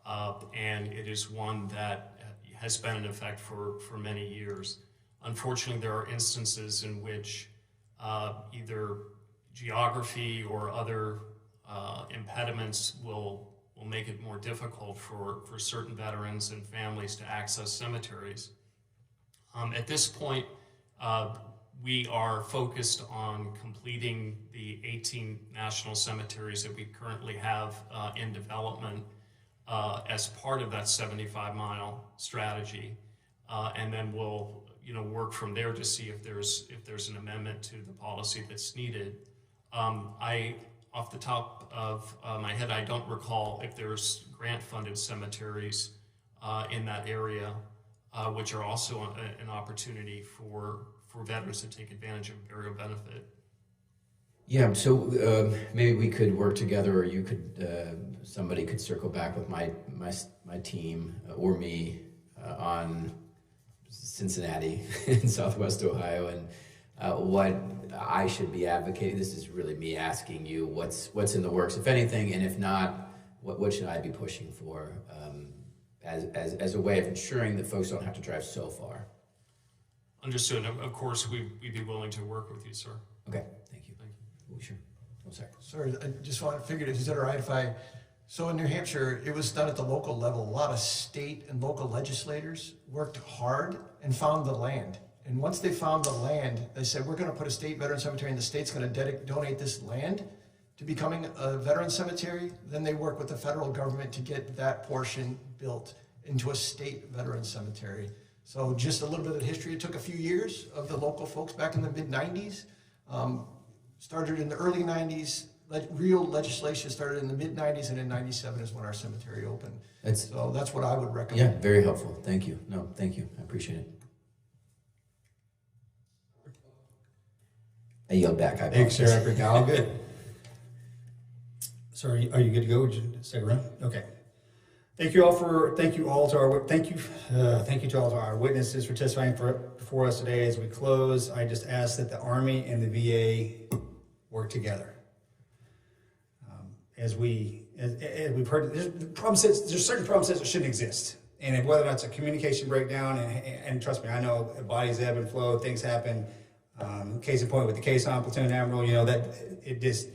and it is one that has been in effect for many years. Unfortunately, there are instances in which either geography or other impediments will make it more difficult for certain veterans and families to access cemeteries. At this point, we are focused on completing the 18 national cemeteries that we currently have in development as part of that 75-mile strategy, and then we'll work from there to see if there's an amendment to the policy that's needed. Off the top of my head, I don't recall if there's grant-funded cemeteries in that area, which are also an opportunity for veterans to take advantage of burial benefit. Yeah, so maybe we could work together, or you could, somebody could circle back with my team or me on Cincinnati in Southwest Ohio, and what I should be advocating. This is really me asking you what's in the works, if anything, and if not, what should I be pushing for as a way of ensuring that folks don't have to drive so far? Understood. Of course, we'd be willing to work with you, sir. Okay, thank you. Sure. Oh, sorry. Sorry, I just figured, is it all right if so in New Hampshire, it was done at the local level. A lot of state and local legislators worked hard and found the land. And once they found the land, they said, we're going to put a state veteran cemetery, and the state's going to donate this land to becoming a veteran cemetery. Then they work with the federal government to get that portion built into a state veteran cemetery. So just a little bit of history. It took a few years of the local folks back in the mid-90s. Started in the early 90s. Real legislation started in the mid-90s, and in 97 is when our cemetery opened. So that's what I would recommend. Yeah, very helpful. Thank you. No, thank you. I appreciate it. I yield back. Thanks, sir. All good. So are you good to go? Would you stay around? Okay. Thank you all to all our witnesses for testifying before us today. As we close, I just ask that the Army and the VA work together. As we've heard, there's certain problem sets that shouldn't exist, and whether that's a communication breakdown, and trust me, I know bodies ebb and flow, things happen. Case in point with the Caisson platoon admiral, that it just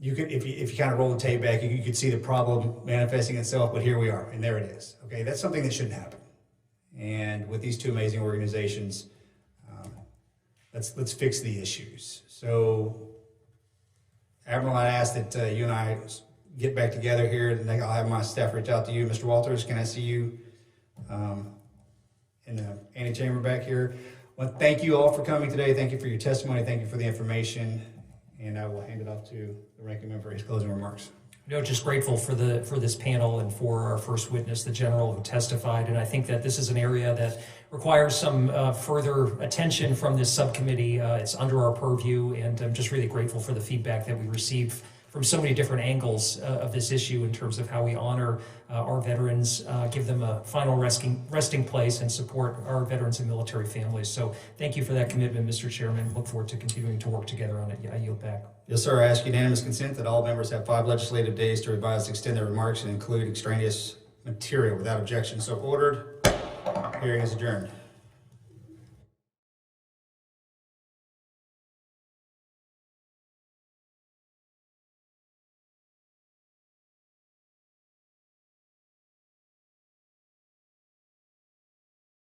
you could, if you kind of roll the tape back, you could see the problem manifesting itself, but here we are, and there it is. Okay, that's something that shouldn't happen. And with these two amazing organizations, let's fix the issues. So, Admiral, I ask that you and I get back together here, and I'll have my staff reach out to you. Mr. Walters, can I see you in the antechamber back here? Well, thank you all for coming today. Thank you for your testimony. Thank you for the information. And I will hand it off to the ranking member for his closing remarks. No, just grateful for this panel and for our first witness, the general who testified. And I think that this is an area that requires some further attention from this subcommittee. It's under our purview, and I'm just really grateful for the feedback that we received from so many different angles of this issue in terms of how we honor our veterans, give them a final resting place, and support our veterans and military families. So thank you for that commitment, Mr. Chairman. Look forward to continuing to work together on it. I yield back. Yes, sir. I ask unanimous consent that all members have 5 legislative days to revise and extend their remarks and include extraneous material. Without objection, so ordered. Hearing is adjourned.